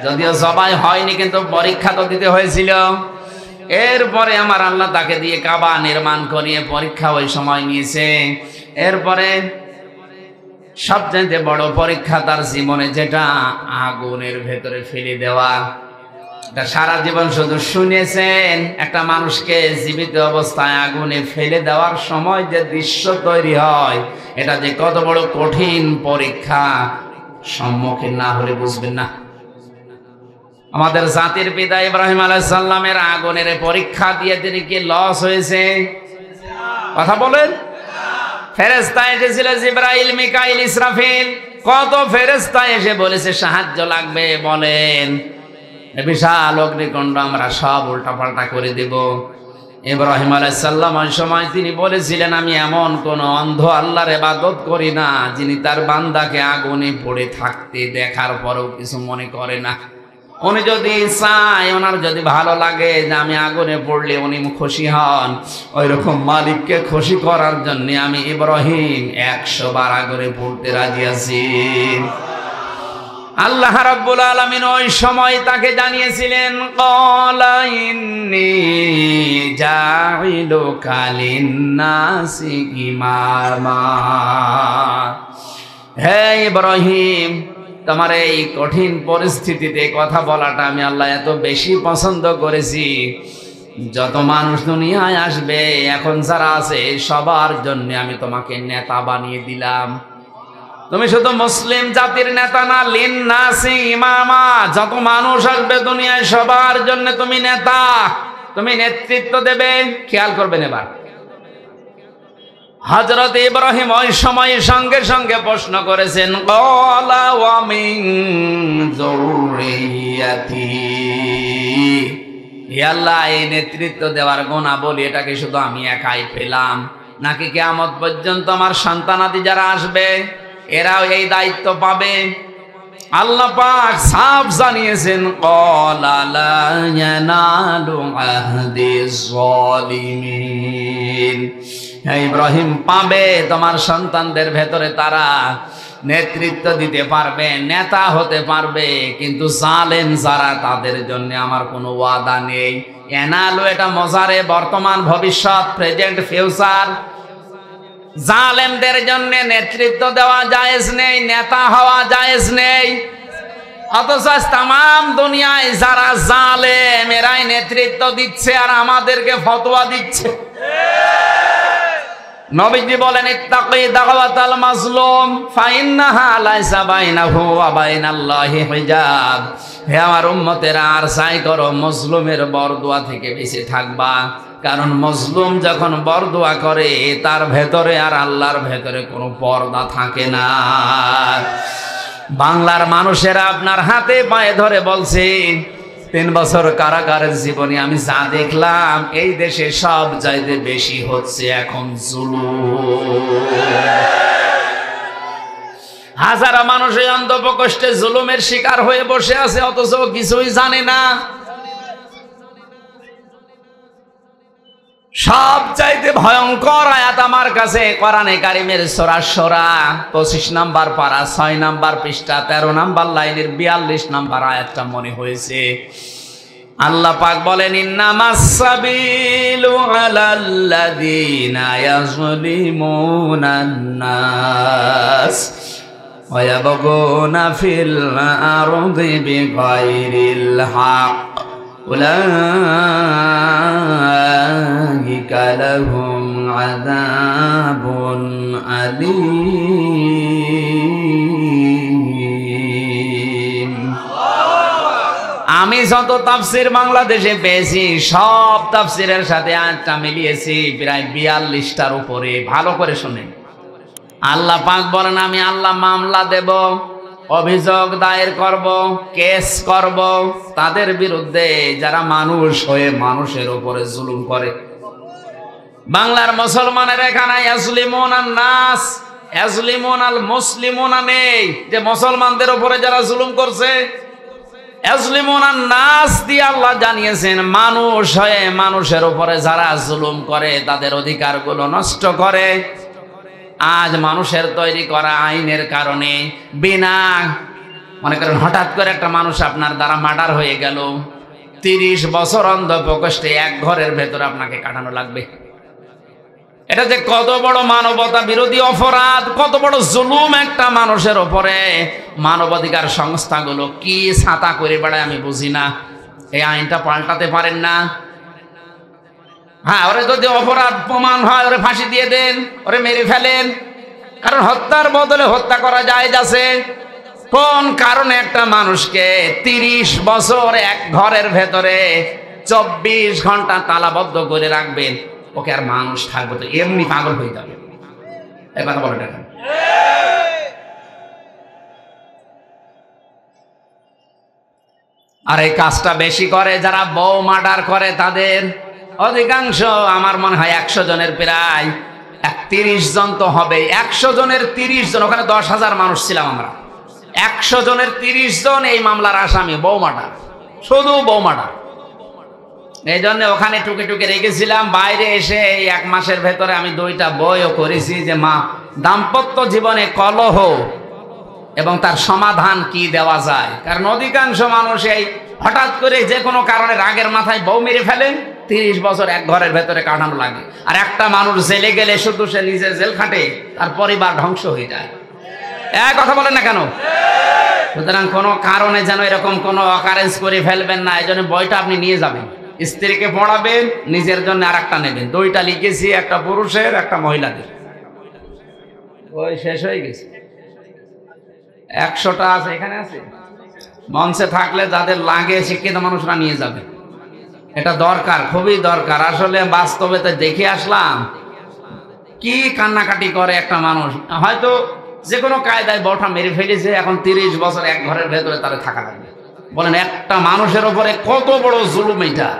যদিও জবাই হয়নি, কিন্তু পরীক্ষা তো দিতে হয়েছিল। এরপরে আমার আল্লাহ তাকে দিয়ে কাবা নির্মাণ করিয়ে পরীক্ষা ওই সময় নিয়েছে। এরপরে সবচেয়ে বড় পরীক্ষা তার জীবনে, যেটা আগুনের ভেতরে ফেলে দেওয়া। এটা সারা জীবন শুধু শুনেছেন, একটা মানুষকে জীবিত অবস্থায় আগুনে ফেলে দেওয়ার সময় যে দৃশ্য তৈরি হয়, এটা যে কত বড় কঠিন পরীক্ষা, সম্মুখীন না হলে বুঝবেন না। আমাদের জাতির পিতা ইব্রাহিম আলাইহিস সালামের আগুনের পরীক্ষা দিয়ে তিনি কি লস হয়েছে? কথা বলেন। ফেরেশতা এসেছিল, জিবরাইল, মিকাইল, ইসরাফিল, কত ফেরেশতা এসে বলেছে সাহায্য লাগবে, বলেন। বিশাল অগ্নিকুণ্ড আমরা সব উল্টাপাল্টা করে দেব। ইব্রাহিম আলাইহিস সালাম ওই সময় তিনি বলেছিলেন, আমি এমন কোন অন্ধ আল্লাহর ইবাদত করি না যিনি তার বান্দাকে আগুনে পড়ে থাকতে দেখার পরেও কিছু মনে করে না। উনি যদি চায়, ওনার যদি ভালো লাগে যে আমি আগুনে পড়লে উনি খুশি হন, ওই রকম মালিককে খুশি করার জন্য আমি ইব্রাহিম 100 বার আগুনে পড়তে রাজি আছি। আল্লাহ রাব্বুল আলামিন ওই সময় তাকে জানিয়েছিলেন, ক্বালা ইন্নী জাইলুকা লিন্নাসি ইমামা। হে ইব্রাহিম, তোমার এই কঠিন পরিস্থিতিতে কথা বলাটা আমি আল্লাহ এত বেশি পছন্দ করেছি। যত মানুষ দুনিয়ায় আসবে, এখন যারা আছে সবার জন্য আমি তোমাকে নেতা বানিয়ে দিলাম। তুমি শুধু মুসলিম জাতির নেতা না, লিন্নাসি ইমামা, যত মানুষ আসবে দুনিয়ায় সবার জন্য তুমি নেতা, তুমি নেতৃত্ব দেবে। খেয়াল করবেন এবার, হযরত ইব্রাহিম ওই সময় সঙ্গে সঙ্গে প্রশ্ন করেছেন, ক্বালা ওয়া মিন যুররিয়াতি। হে আল্লাহ, এই নেতৃত্ব দেওয়ার গুণাবলী এটাকে শুধু আমি একাই পেলাম, নাকি কিয়ামত পর্যন্ত আমার সন্তানাদি যারা আসবে এরাও এই দায়িত্ব পাবে? আল্লাহ পাক সাফ জানিয়েছেন, ক্বালা লা ইয়ানালু আহদিজ জালিমিন। হে ইব্রাহিম, পাবে তোমার সন্তানদের ভেতরে তারা নেতৃত্ব দিতে পারবে, নেতা হতে পারবে, কিন্তু জালেম যারা তাদের জন্য আমার কোনো ওয়াদা নেই। এনালো এটা মজারে, বর্তমান ভবিষ্যৎ, প্রেজেন্ট ফিউচার। জালেমদের জন্য নেতৃত্ব দেওয়া জায়েজ নেই, নেতা হওয়া জায়েজ নেই। অথচ তামাম দুনিয়ায় যারা জালেম এরাই নেতৃত্ব দিচ্ছে আর আমাদেরকে ফতোয়া দিচ্ছে। নবীজি বলেন ইত্তাকি দাওয়াতাল মাজলুম ফাইন্নাহা লাইসা বাইনাহু ওয়া বাইনাল্লাহি হিজাব। হে আমার উম্মতেরা, আর যাই করো মজলুমের বরদোয়া থেকে বেঁচে থাকবা, কারণ মজলুম যখন বরদোয়া করে তার ভেতরে আর আল্লাহর ভেতরে কোনো পর্দা থাকে না। বাংলার মানুষেরা আপনার হাতে পায়ে ধরে বলছে 3 বছর কারাগারের জীবনে আমি যা দেখলাম, এই দেশে সব চাইতে বেশি হচ্ছে এখন জুলুম। হাজারো মানুষ এই অন্ধপ্রকোষ্ঠে জুলুমের শিকার হয়ে বসে আছে, অথচ কিছুই জানে না। সব চাইতে ভয়ঙ্কর আয়াত আমার কাছে কোরআনে কারিমের সূরা শুরা 25 নম্বর পারা 6 নম্বর পৃষ্ঠা 13 নম্বর লাইনের 42 নম্বর আয়াতটা মনে হয়েছে। আল্লাহ পাক বলেন ইন্নামাস সাবিলু আলাল্লাযিনা ইয়াযলিমুনান নাস ওয়া ইয়াবগুনা ফিল আরদি বিগাইরিল হক উলাইকা লাহুম আযাবুন আলীম। আমি যত তাফসির বাংলাদেশে পেয়েছি সব তাফসিরের সাথে আয়াতটা মিলিয়েছি প্রায় 42টার উপরে। ভালো করে শুনেন, আল্লাহ পাক বলেন আমি আল্লাহ মামলা দেব, অভিযোগ দায়ের করব, কেস করব তাদের বিরুদ্ধে যারা মানুষ হয়ে মানুষের উপরে জুলুম করে। বাংলার মুসলমানের এখানে ইয়াজলিমুনান নাস ইয়াজলিমুনাল মুসলিমুনা নেই, যে মুসলমানদের উপরে যারা জুলুম করছে। ইয়াজলিমুনান নাস দিয়ে আল্লাহ জানিয়েছেন মানুষ হয়ে মানুষের উপরে যারা জুলুম করে, তাদের অধিকারগুলো নষ্ট করে। আজ মানুষের তৈরি করা আইনের কারণে বিনা, মনে করেন হঠাৎ করে একটা মানুষ আপনার দ্বারা মার্ডার হয়ে গেল, 30 বছর অন্ধপ্রকোষ্ঠে এক ঘরের ভেতরে আপনাকে কাটানো লাগবে। এটা যে কত বড় মানবতা বিরোধী অপরাধ, কত বড় জুলুম একটা মানুষের উপরে। মানবাধিকার সংস্থাগুলো কি ছাতা করে বেড়ায় আমি বুঝি না। এই আইনটা পাল্টাতে পারেন না? হ্যাঁ, ওরে যদি অপরাধ প্রমাণ হয় ওরে ফাঁসি দিয়ে দেন, ওরে মেরে ফেলেন, কারণ হত্যার বদলে হত্যা করা জায়েজ আছে। কোন কারণে একটা মানুষকে 30 বছর এক ঘরের ভেতরে 24 ঘন্টা তালাবদ্ধ করে রাখবেন? ওকে আর মানুষ থাকবে তো এমনি পাগল হয়ে যাবে। এই কথা বলে দেখেন। আর এই কাজটা বেশি করে যারা বউ মার্ডার করে, তাদের অধিকাংশ আমার মনে হয় 100 জনের প্রায় 30 জন তো হবে। 100 জনের 30 জন, ওখানে 10,000 মানুষ ছিলাম আমরা। 100 জনের 30 জন এই মামলার আসামি, বউ মার্ডার, শুধু বউ মার্ডার। এই জন্য ওখানে টুকে টুকে রেখেছিলাম। বাইরে এসে এই 1 মাসের ভেতরে আমি 2টা বইও করেছি যে দাম্পত্য জীবনে কলহ এবং তার সমাধান কি দেওয়া যায়। কারণ অধিকাংশ মানুষ এই হঠাৎ করে যে কোনো কারণে রাগের মাথায় বউ মেরে ফেলেন, 30 বছর এক ঘরের ভেতরে কাটানো লাগে। আর একটা মানুষ জেলে গেলে শুধু সে নিজে জেল খাটে, তার পরিবার ধ্বংস হয়ে যায়। এক কথা বলেন না কেন? সুতরাং কোনো কারণে যেন এরকম কোনো অকারেন্স করে ফেলবেন না। এই জন্য বইটা আপনি নিয়ে যাবেন, স্ত্রীকে পড়াবেন, নিজের জন্য আর একটা নেবেন। 2টা লিখেছি, একটা পুরুষের একটা মহিলাদের। ওই শেষ হয়ে গেছে। 100টা আছে, এখানে আছে। মঞ্চে থাকলে যাদের লাগে শিক্ষিত মানুষরা নিয়ে যাবে। এটা দরকার, খুবই দরকার। আসলে বাস্তবে তো দেখে আসলাম কি কান্নাকাটি করে একটা মানুষ। হয়তো যে কোনো কায়দায় বউটা মেরে ফেলেছে, এখন 30 বছর এক ঘরের ভেতরে তারা থাকা লাগবে। বলেন একটা মানুষের উপরে কত বড় জুলুম এটা।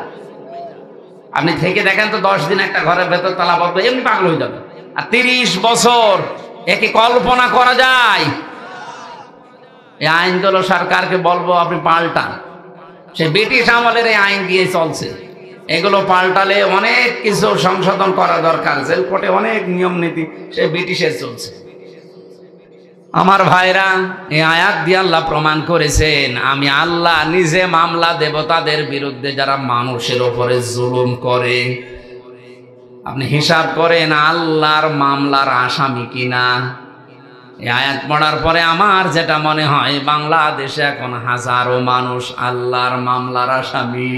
আপনি থেকে দেখেন তো 10 দিন একটা ঘরের ভেতর তালাবদ্ধ, এমনি পাগল হয়ে যাবে। আর 30 বছর, একে কল্পনা করা যায়? এই আইনগুলো সরকারকে বলবো আপনি পাল্টান। সে ব্রিটিশ আমলের এই আইন দিয়ে চলছে, এগুলো পাল্টালে অনেক কিছু সংশোধন করা দরকার। জেল কোর্টে অনেক নিয়ম নীতি সে ব্রিটিশের চলছে। আমার ভাইরা, এই আয়াত দিয়ে আল্লাহ প্রমাণ করেছেন আমি আল্লাহ নিজে মামলা দেব তাদের বিরুদ্ধে যারা মানুষের উপরে জুলুম করে। আপনি হিসাব করেন আল্লাহর মামলার আসামি কিনা। এই আয়াত পড়ার পরে আমার যেটা মনে হয়, বাংলাদেশে এখন হাজারো মানুষ আল্লাহর মামলার আসামি।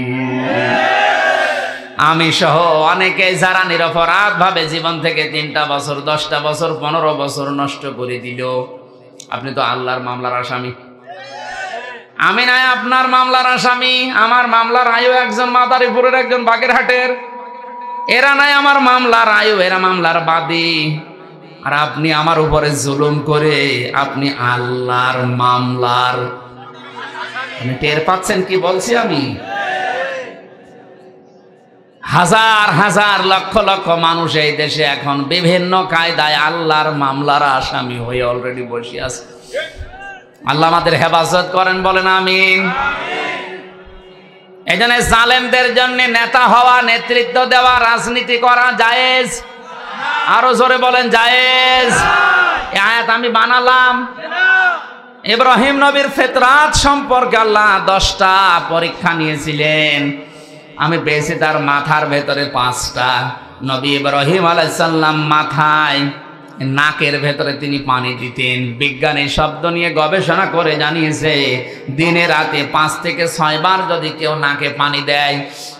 আমি সহ অনেকে যারা নিরপরাধ ভাবে জীবন থেকে 3টা বছর, 10টা বছর, 15 বছর নষ্ট করে দিল, আপনি তো আল্লাহর মামলার আসামি। আমি নাই আপনার মামলার আসামি। আমার মামলার আয়ু একজন মাদারীপুরের, একজন বাগেরহাটের। এরা নাই আমার মামলার আয়ু, এরা মামলার বাদী। আর আপনি আমার উপরে জুলুম করে আপনি আল্লাহর মামলার, আপনি টের পাচ্ছেন কি বলছি আমি? হাজার হাজার লক্ষ লক্ষ মানুষ এই দেশে এখন বিভিন্ন কায়দায় আল্লাহর মামলার আসামি হয়ে অলরেডি বসে আছে। আল্লাহ আমাদের হেফাজত করেন, বলেন আমিন। এই জন্য জালেমদের জন্য নেতা হওয়া, নেতৃত্ব দেওয়া, রাজনীতি করা জায়েজ। আরো জোরে বলেন জায়েজ। এই আয়াত আমি বানালাম। ইব্রাহিম নবীর ফিতরাত সম্পর্কে আল্লাহ 10টা পরীক্ষা নিয়েছিলেন। আমি পেয়েছি তার মাথার ভেতরে 5টা। নবী ইব্রাহিম আলাইহিস সালাম মাথায়, নাকের ভেতরে তিনি পানি দিতেন। বিজ্ঞান এই শব্দ নিয়ে গবেষণা করে জানিয়েছে দিনে রাতে 5 থেকে 6 বার যদি কেউ নাকে পানি দেয়,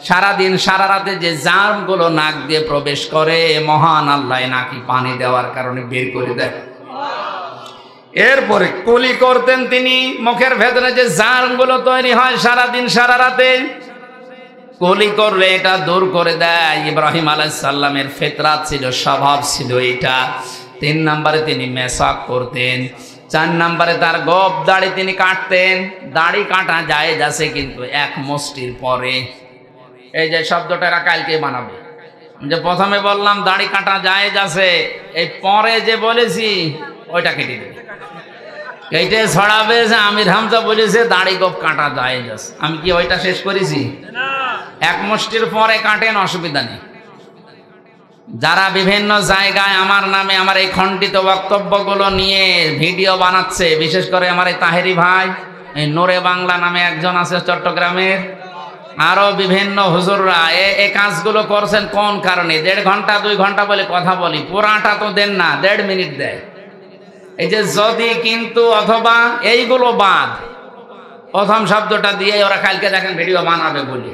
সারাদিন সারা রাতে যে জার্মগুলো নাক দিয়ে প্রবেশ করে, মহান আল্লাহ নাকি পানি দেওয়ার কারণে বের করে দেয়। এরপরে কুলি করতেন তিনি, মুখের ভেতরে যে জার্মগুলো তৈরি হয় সারাদিন সারা রাতে, কুলি করলে এটা দূর করে দেয়। ইব্রাহিম আলাইহিস সালামের ফিতরাত ছিল, স্বভাব ছিল এটা। 3 নম্বরে তিনি মেসাক করতেন। 4 নম্বরে তার গোপ দাড়ি তিনি কাটতেন। দাড়ি কাটা জায়েজ আছে, কিন্তু 1 মুষ্টির পরে। এই যে শব্দটা এরা কালকে বানাবে, যে প্রথমে বললাম দাড়ি কাটা জায়েজ আছে, এই পরে যে বলেছি ওইটা কেটে দেবে, কেটে ছড়াবে যে আমির হামজা বলেছে দাড়ি গোপ কাটা জায়েজ আছে। আমি কি ওইটা শেষ করেছি? 1 মুষ্টির পরে কাটেন, অসুবিধা নেই। যারা বিভিন্ন জায়গায় আমার নামে আমার এই খণ্ডিত বক্তব্যগুলো নিয়ে ভিডিও বানাচ্ছে, বিশেষ করে আমার এই তাহেরি ভাই, এই নোরে বাংলা নামে একজন আছে চট্টগ্রামের, আরো বিভিন্ন হুজুররা এই কাজগুলো করছেন কোন কারণে? 1.5 ঘন্টা 2 ঘন্টা বলে কথা বলি, পুরাটা তো দেন না, 1.5 মিনিট দেয়। এই যে যদি, কিন্তু, অথবা এইগুলো বাদ, প্রথম শব্দটা দিয়ে ওরা কালকে দেখেন ভিডিও বানাবে বলি।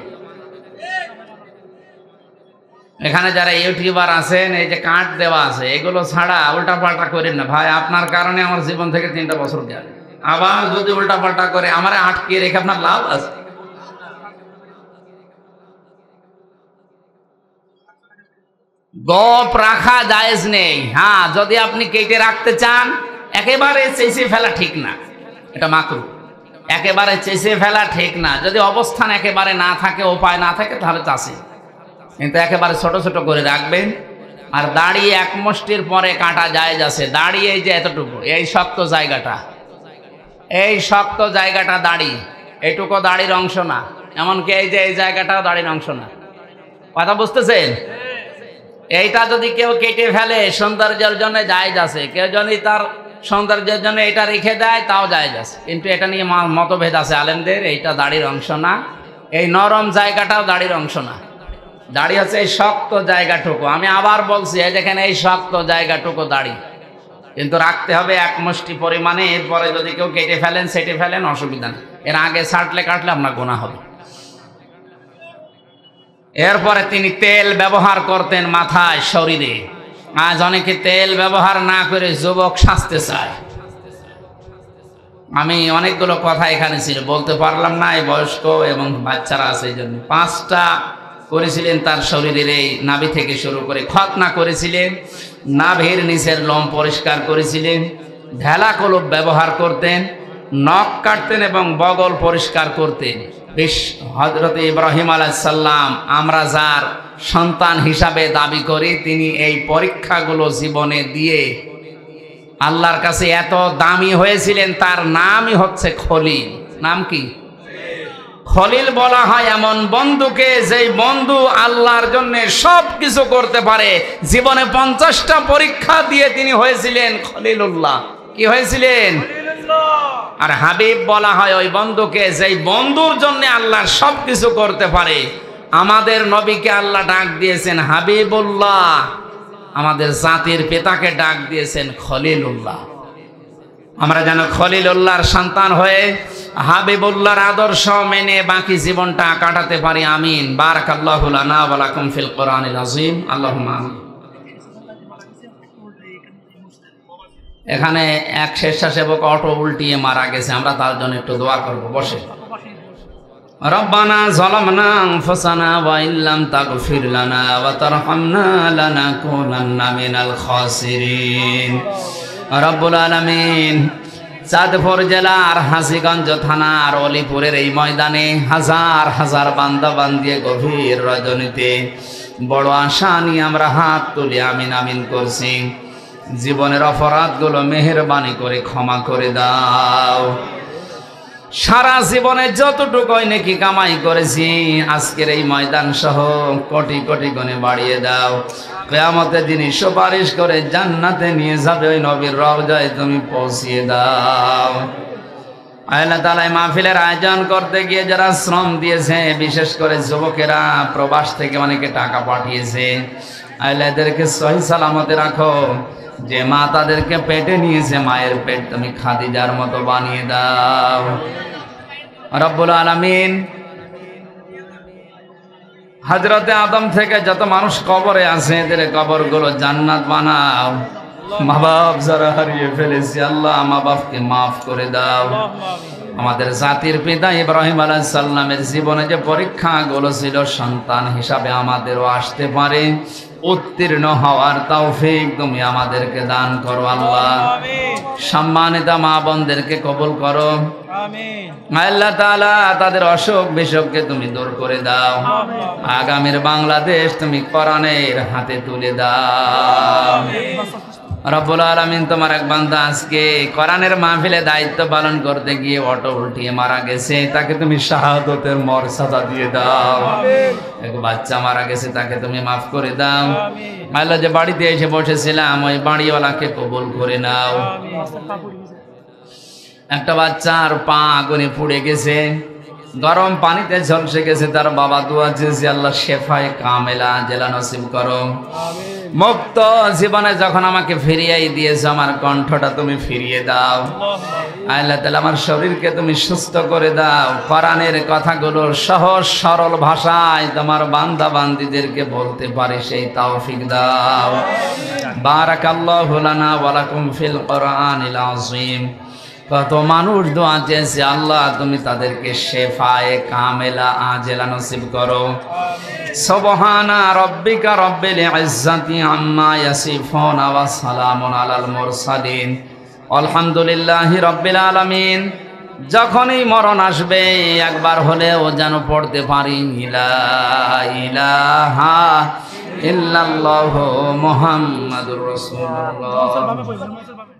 এখানে যারা ইউটিউবার আছেন, এই যে কাট দেওয়া আছে, এগুলো ছাড়া উল্টা পাল্টা করেন না ভাই। আপনার কারণে আমার জীবন থেকে 3টা বছর গেল। আবার যদি উল্টা পাল্টা করে আমারে আটকে রেখে আপনার লাভ আছে? গোপ রাখা জায়েজ নেই। হ্যাঁ, যদি আপনি কেটে রাখতে চান, একেবারে চেঁচিয়ে ফেলা ঠিক না, এটা মাকরুহ। একেবারে চেঁচিয়ে ফেলা ঠিক না। যদি অবস্থান একেবারে না থাকে, উপায় না থাকে, তাহলে চাষি, কিন্তু একেবারে ছোট ছোট করে রাখবেন। আর দাড়ি 1 মুষ্টির পরে কাটা জায়েজ আছে। দাড়ি এই যে এতটুকু, এই শক্ত জায়গাটা, এই শক্ত জায়গাটা দাড়ি, এইটুকু দাড়ির অংশ না। এমনকি এই যে এই জায়গাটাও দাড়ির অংশ না। কথা বুঝতেছেন? এইটা যদি কেউ কেটে ফেলে সৌন্দর্যের জন্য জায়েজ আছে। কেউ যদি তার সৌন্দর্যের জন্য এটা রেখে দেয়, তাও জায়েজ আছে। কিন্তু এটা নিয়ে মতভেদ আছে আলেমদের। এইটা দাড়ির অংশ না, এই নরম জায়গাটাও দাড়ির অংশ না। দাড়ি হচ্ছে এই শক্ত জায়গাটুকু। আমি আবার বলছি, এই দেখেন এই শক্ত জায়গাটুকু দাড়ি, কিন্তু রাখতে হবে 1 মুষ্টি পরিমাণে। এরপরে যদি কেউ কেটে ফেলেন, সেটে ফেলেন, অসুবিধা নেই। এর আগে ছাটলে কাটলে আপনার গুনাহ হবে। এরপরে তিনি তেল ব্যবহার করতেন মাথায়, শরীরে। আজ অনেকে তেল ব্যবহার না করে যুবক সাজতে চায়। আমি অনেকগুলো কথা এখানে ছিল, বলতে পারলাম না, এই বয়স্ক এবং বাচ্চারা আছে, এই জন্য। 5টা করেছিলেন তার শরীরের, এই নাভি থেকে শুরু করে খতনা করেছিলেন, নাভির নিচের লোম পরিষ্কার করেছিলেন, ঢেলা কলপ ব্যবহার করতেন, নখ কাটতেন এবং বগল পরিষ্কার করতেন। হযরত ইব্রাহিম আলাইহিস সালাম, আমরা যার সন্তান হিসাবে দাবি করি, তিনি এই পরীক্ষাগুলো জীবনে দিয়ে আল্লাহর কাছে এত দামি হয়েছিলেন। তার নামই হচ্ছে খলিল। নাম কি? খলিল বলা হয় এমন বন্ধুকে, যেই বন্ধু আল্লাহর জন্য সব কিছু করতে পারে। জীবনে 50টা পরীক্ষা দিয়ে তিনি হয়েছিলেন খলিলুল্লাহ। কি হয়েছিলেন? আর হাবিব বলা হয় ওই বন্ধুকে যেই বন্ধুর জন্য আল্লাহ সবকিছু করতে পারে। আমাদের নবীকে আল্লাহ ডাক দিয়েছেন হাবিবুল্লাহ, আমাদের জাতির পিতাকে ডাক দিয়েছেন খলিলুল্লাহ। আমরা যেন খলিলুল্লাহর সন্তান হয়ে হাবিবুল্লাহর আদর্শ মেনে বাকি জীবনটা কাটাতে পারি। আমিন। বারাকাল্লাহু লানা ওয়া লাকুম ফিল কোরআনিল আযীম। আল্লাহুম্মা আমিন। এখানে এক স্বেচ্ছাসেবক অটো উল্টিয়ে মারা গেছে, আমরা তার জন্য একটু দোয়া করব। বসে। রব্বানা যালামনা আনফুসানা ওয়া ইল্লাম তাগফির লানা ওয়া তারহামনা লানাকুনান্না মিনাল খাসিরিন। রব্বুল আলামিন, চাঁদপুর জেলার হাজীগঞ্জ থানার অলিপুরের এই ময়দানে হাজার হাজার বান্দা বান্দিয়ে গভীর রজনীতে বড় আশা নিয়ে আমরা হাত তুলি আমিন আমিন করছি। জীবনের অপরাধগুলো মেহেরবানি করে ক্ষমা করে দাও। সারা জীবনে যতটুকু নেকি কামাই করেছি আজকের এই ময়দান সহ কোটি কোটি গুণে বাড়িয়ে দাও। কিয়ামতের দিন সুপারিশ করে জান্নাতে নিয়ে যাবে ওই নবীর রওজায় তুমি পৌঁছিয়ে দাও। আল্লাহ তাআলা মাহফিলের আয়োজন করতে গিয়ে যারা শ্রম দিয়েছে, বিশেষ করে যুবকেরা, প্রবাস থেকে অনেকে টাকা পাঠিয়েছে, আল্লাহ এদেরকে সহি সালামতে রাখো। যে মা তাদেরকে পেটে নিয়েছে, মায়ের পেট তুমি খাদিজার মতো বানিয়ে দাও। রব্বুল আলামিন, হযরতে আদম থেকে যত মানুষ কবরে আছে এদের কবরগুলো জান্নাত বানাও। মা বাপ যারা হারিয়ে ফেলেছি আল্লাহ মা বাপকে মাফ করে দাও। আমাদের জাতির পিতা ইব্রাহিম আলাইহিস সালামের জীবনে যে পরীক্ষাগুলো ছিল সন্তান হিসাবে আমাদেরও আসতে পারে, উত্তীর্ণ হওয়ার তৌফিক তুমি আমাদেরকে দান করো আল্লাহ। সম্মানিত মা বোনদেরকে কবুল করো আল্লাহ তাআলা। তাদের অসুখ বিসুখকে তুমি দূর করে দাও। আগামীর বাংলাদেশ তুমি কোরআনের হাতে তুলে দাও। রব্বুল আলামিন, তোমার এক বান্দা আজকে কোরআনের মাহফিলে দায়িত্ব পালন করতে গিয়ে অটো উল্টিয়ে মারা গেছে, তাকে তুমি শাহাদতের মর্যাদা দিয়ে দাও। এক বাচ্চা মারা গেছে, তাকে তুমি মাফ করে দাও। আল্লাহ, যে বাড়িতে এসে বসেছিলাম ওই বাড়িওয়ালাকে কবুল করে নাও। একটা বাচ্চার পা আগুনে পুড়ে গেছে, গরম পানিতে ঝলসে গেছে, তার বাবা দোয়া চেয়েছে আল্লাহ শেফায়ে কামেলা জেলা নসিব করো। মুক্ত জীবনে যখন আমাকে ফিরিয়ে দিয়েছো, আমার কণ্ঠটা তুমি ফিরিয়ে দাও। আল্লাহ তাআলা, আমার শরীরকে তুমি সুস্থ করে দাও। কোরআনের কথাগুলো সহজ সরল ভাষায় তোমার বান্দা বান্দীদেরকে বলতে পারে সেই তৌফিক দাও। বারাকাল্লাহু লানা ওয়া লাকুম ফিল কোরআনিল আযীম। কত মানুষ দোয়া চেয়েছে আল্লাহ তুমি তাদেরকে শেফায়ে কামেলা আজেলা নসিব করো। সুবহানা রাব্বিকা রাব্বিল ইজ্জাতি আম্মা ইয়াসিফুন ওয়া সালামুন আলাল মুরসালিন আলহামদুলিল্লাহি রাব্বিল আলামিন। যখনই মরণ আসবে একবার হলেও যেন পড়তে পারি লা ইলাহা ইল্লাল্লাহু মুহাম্মাদুর রাসূলুল্লাহ।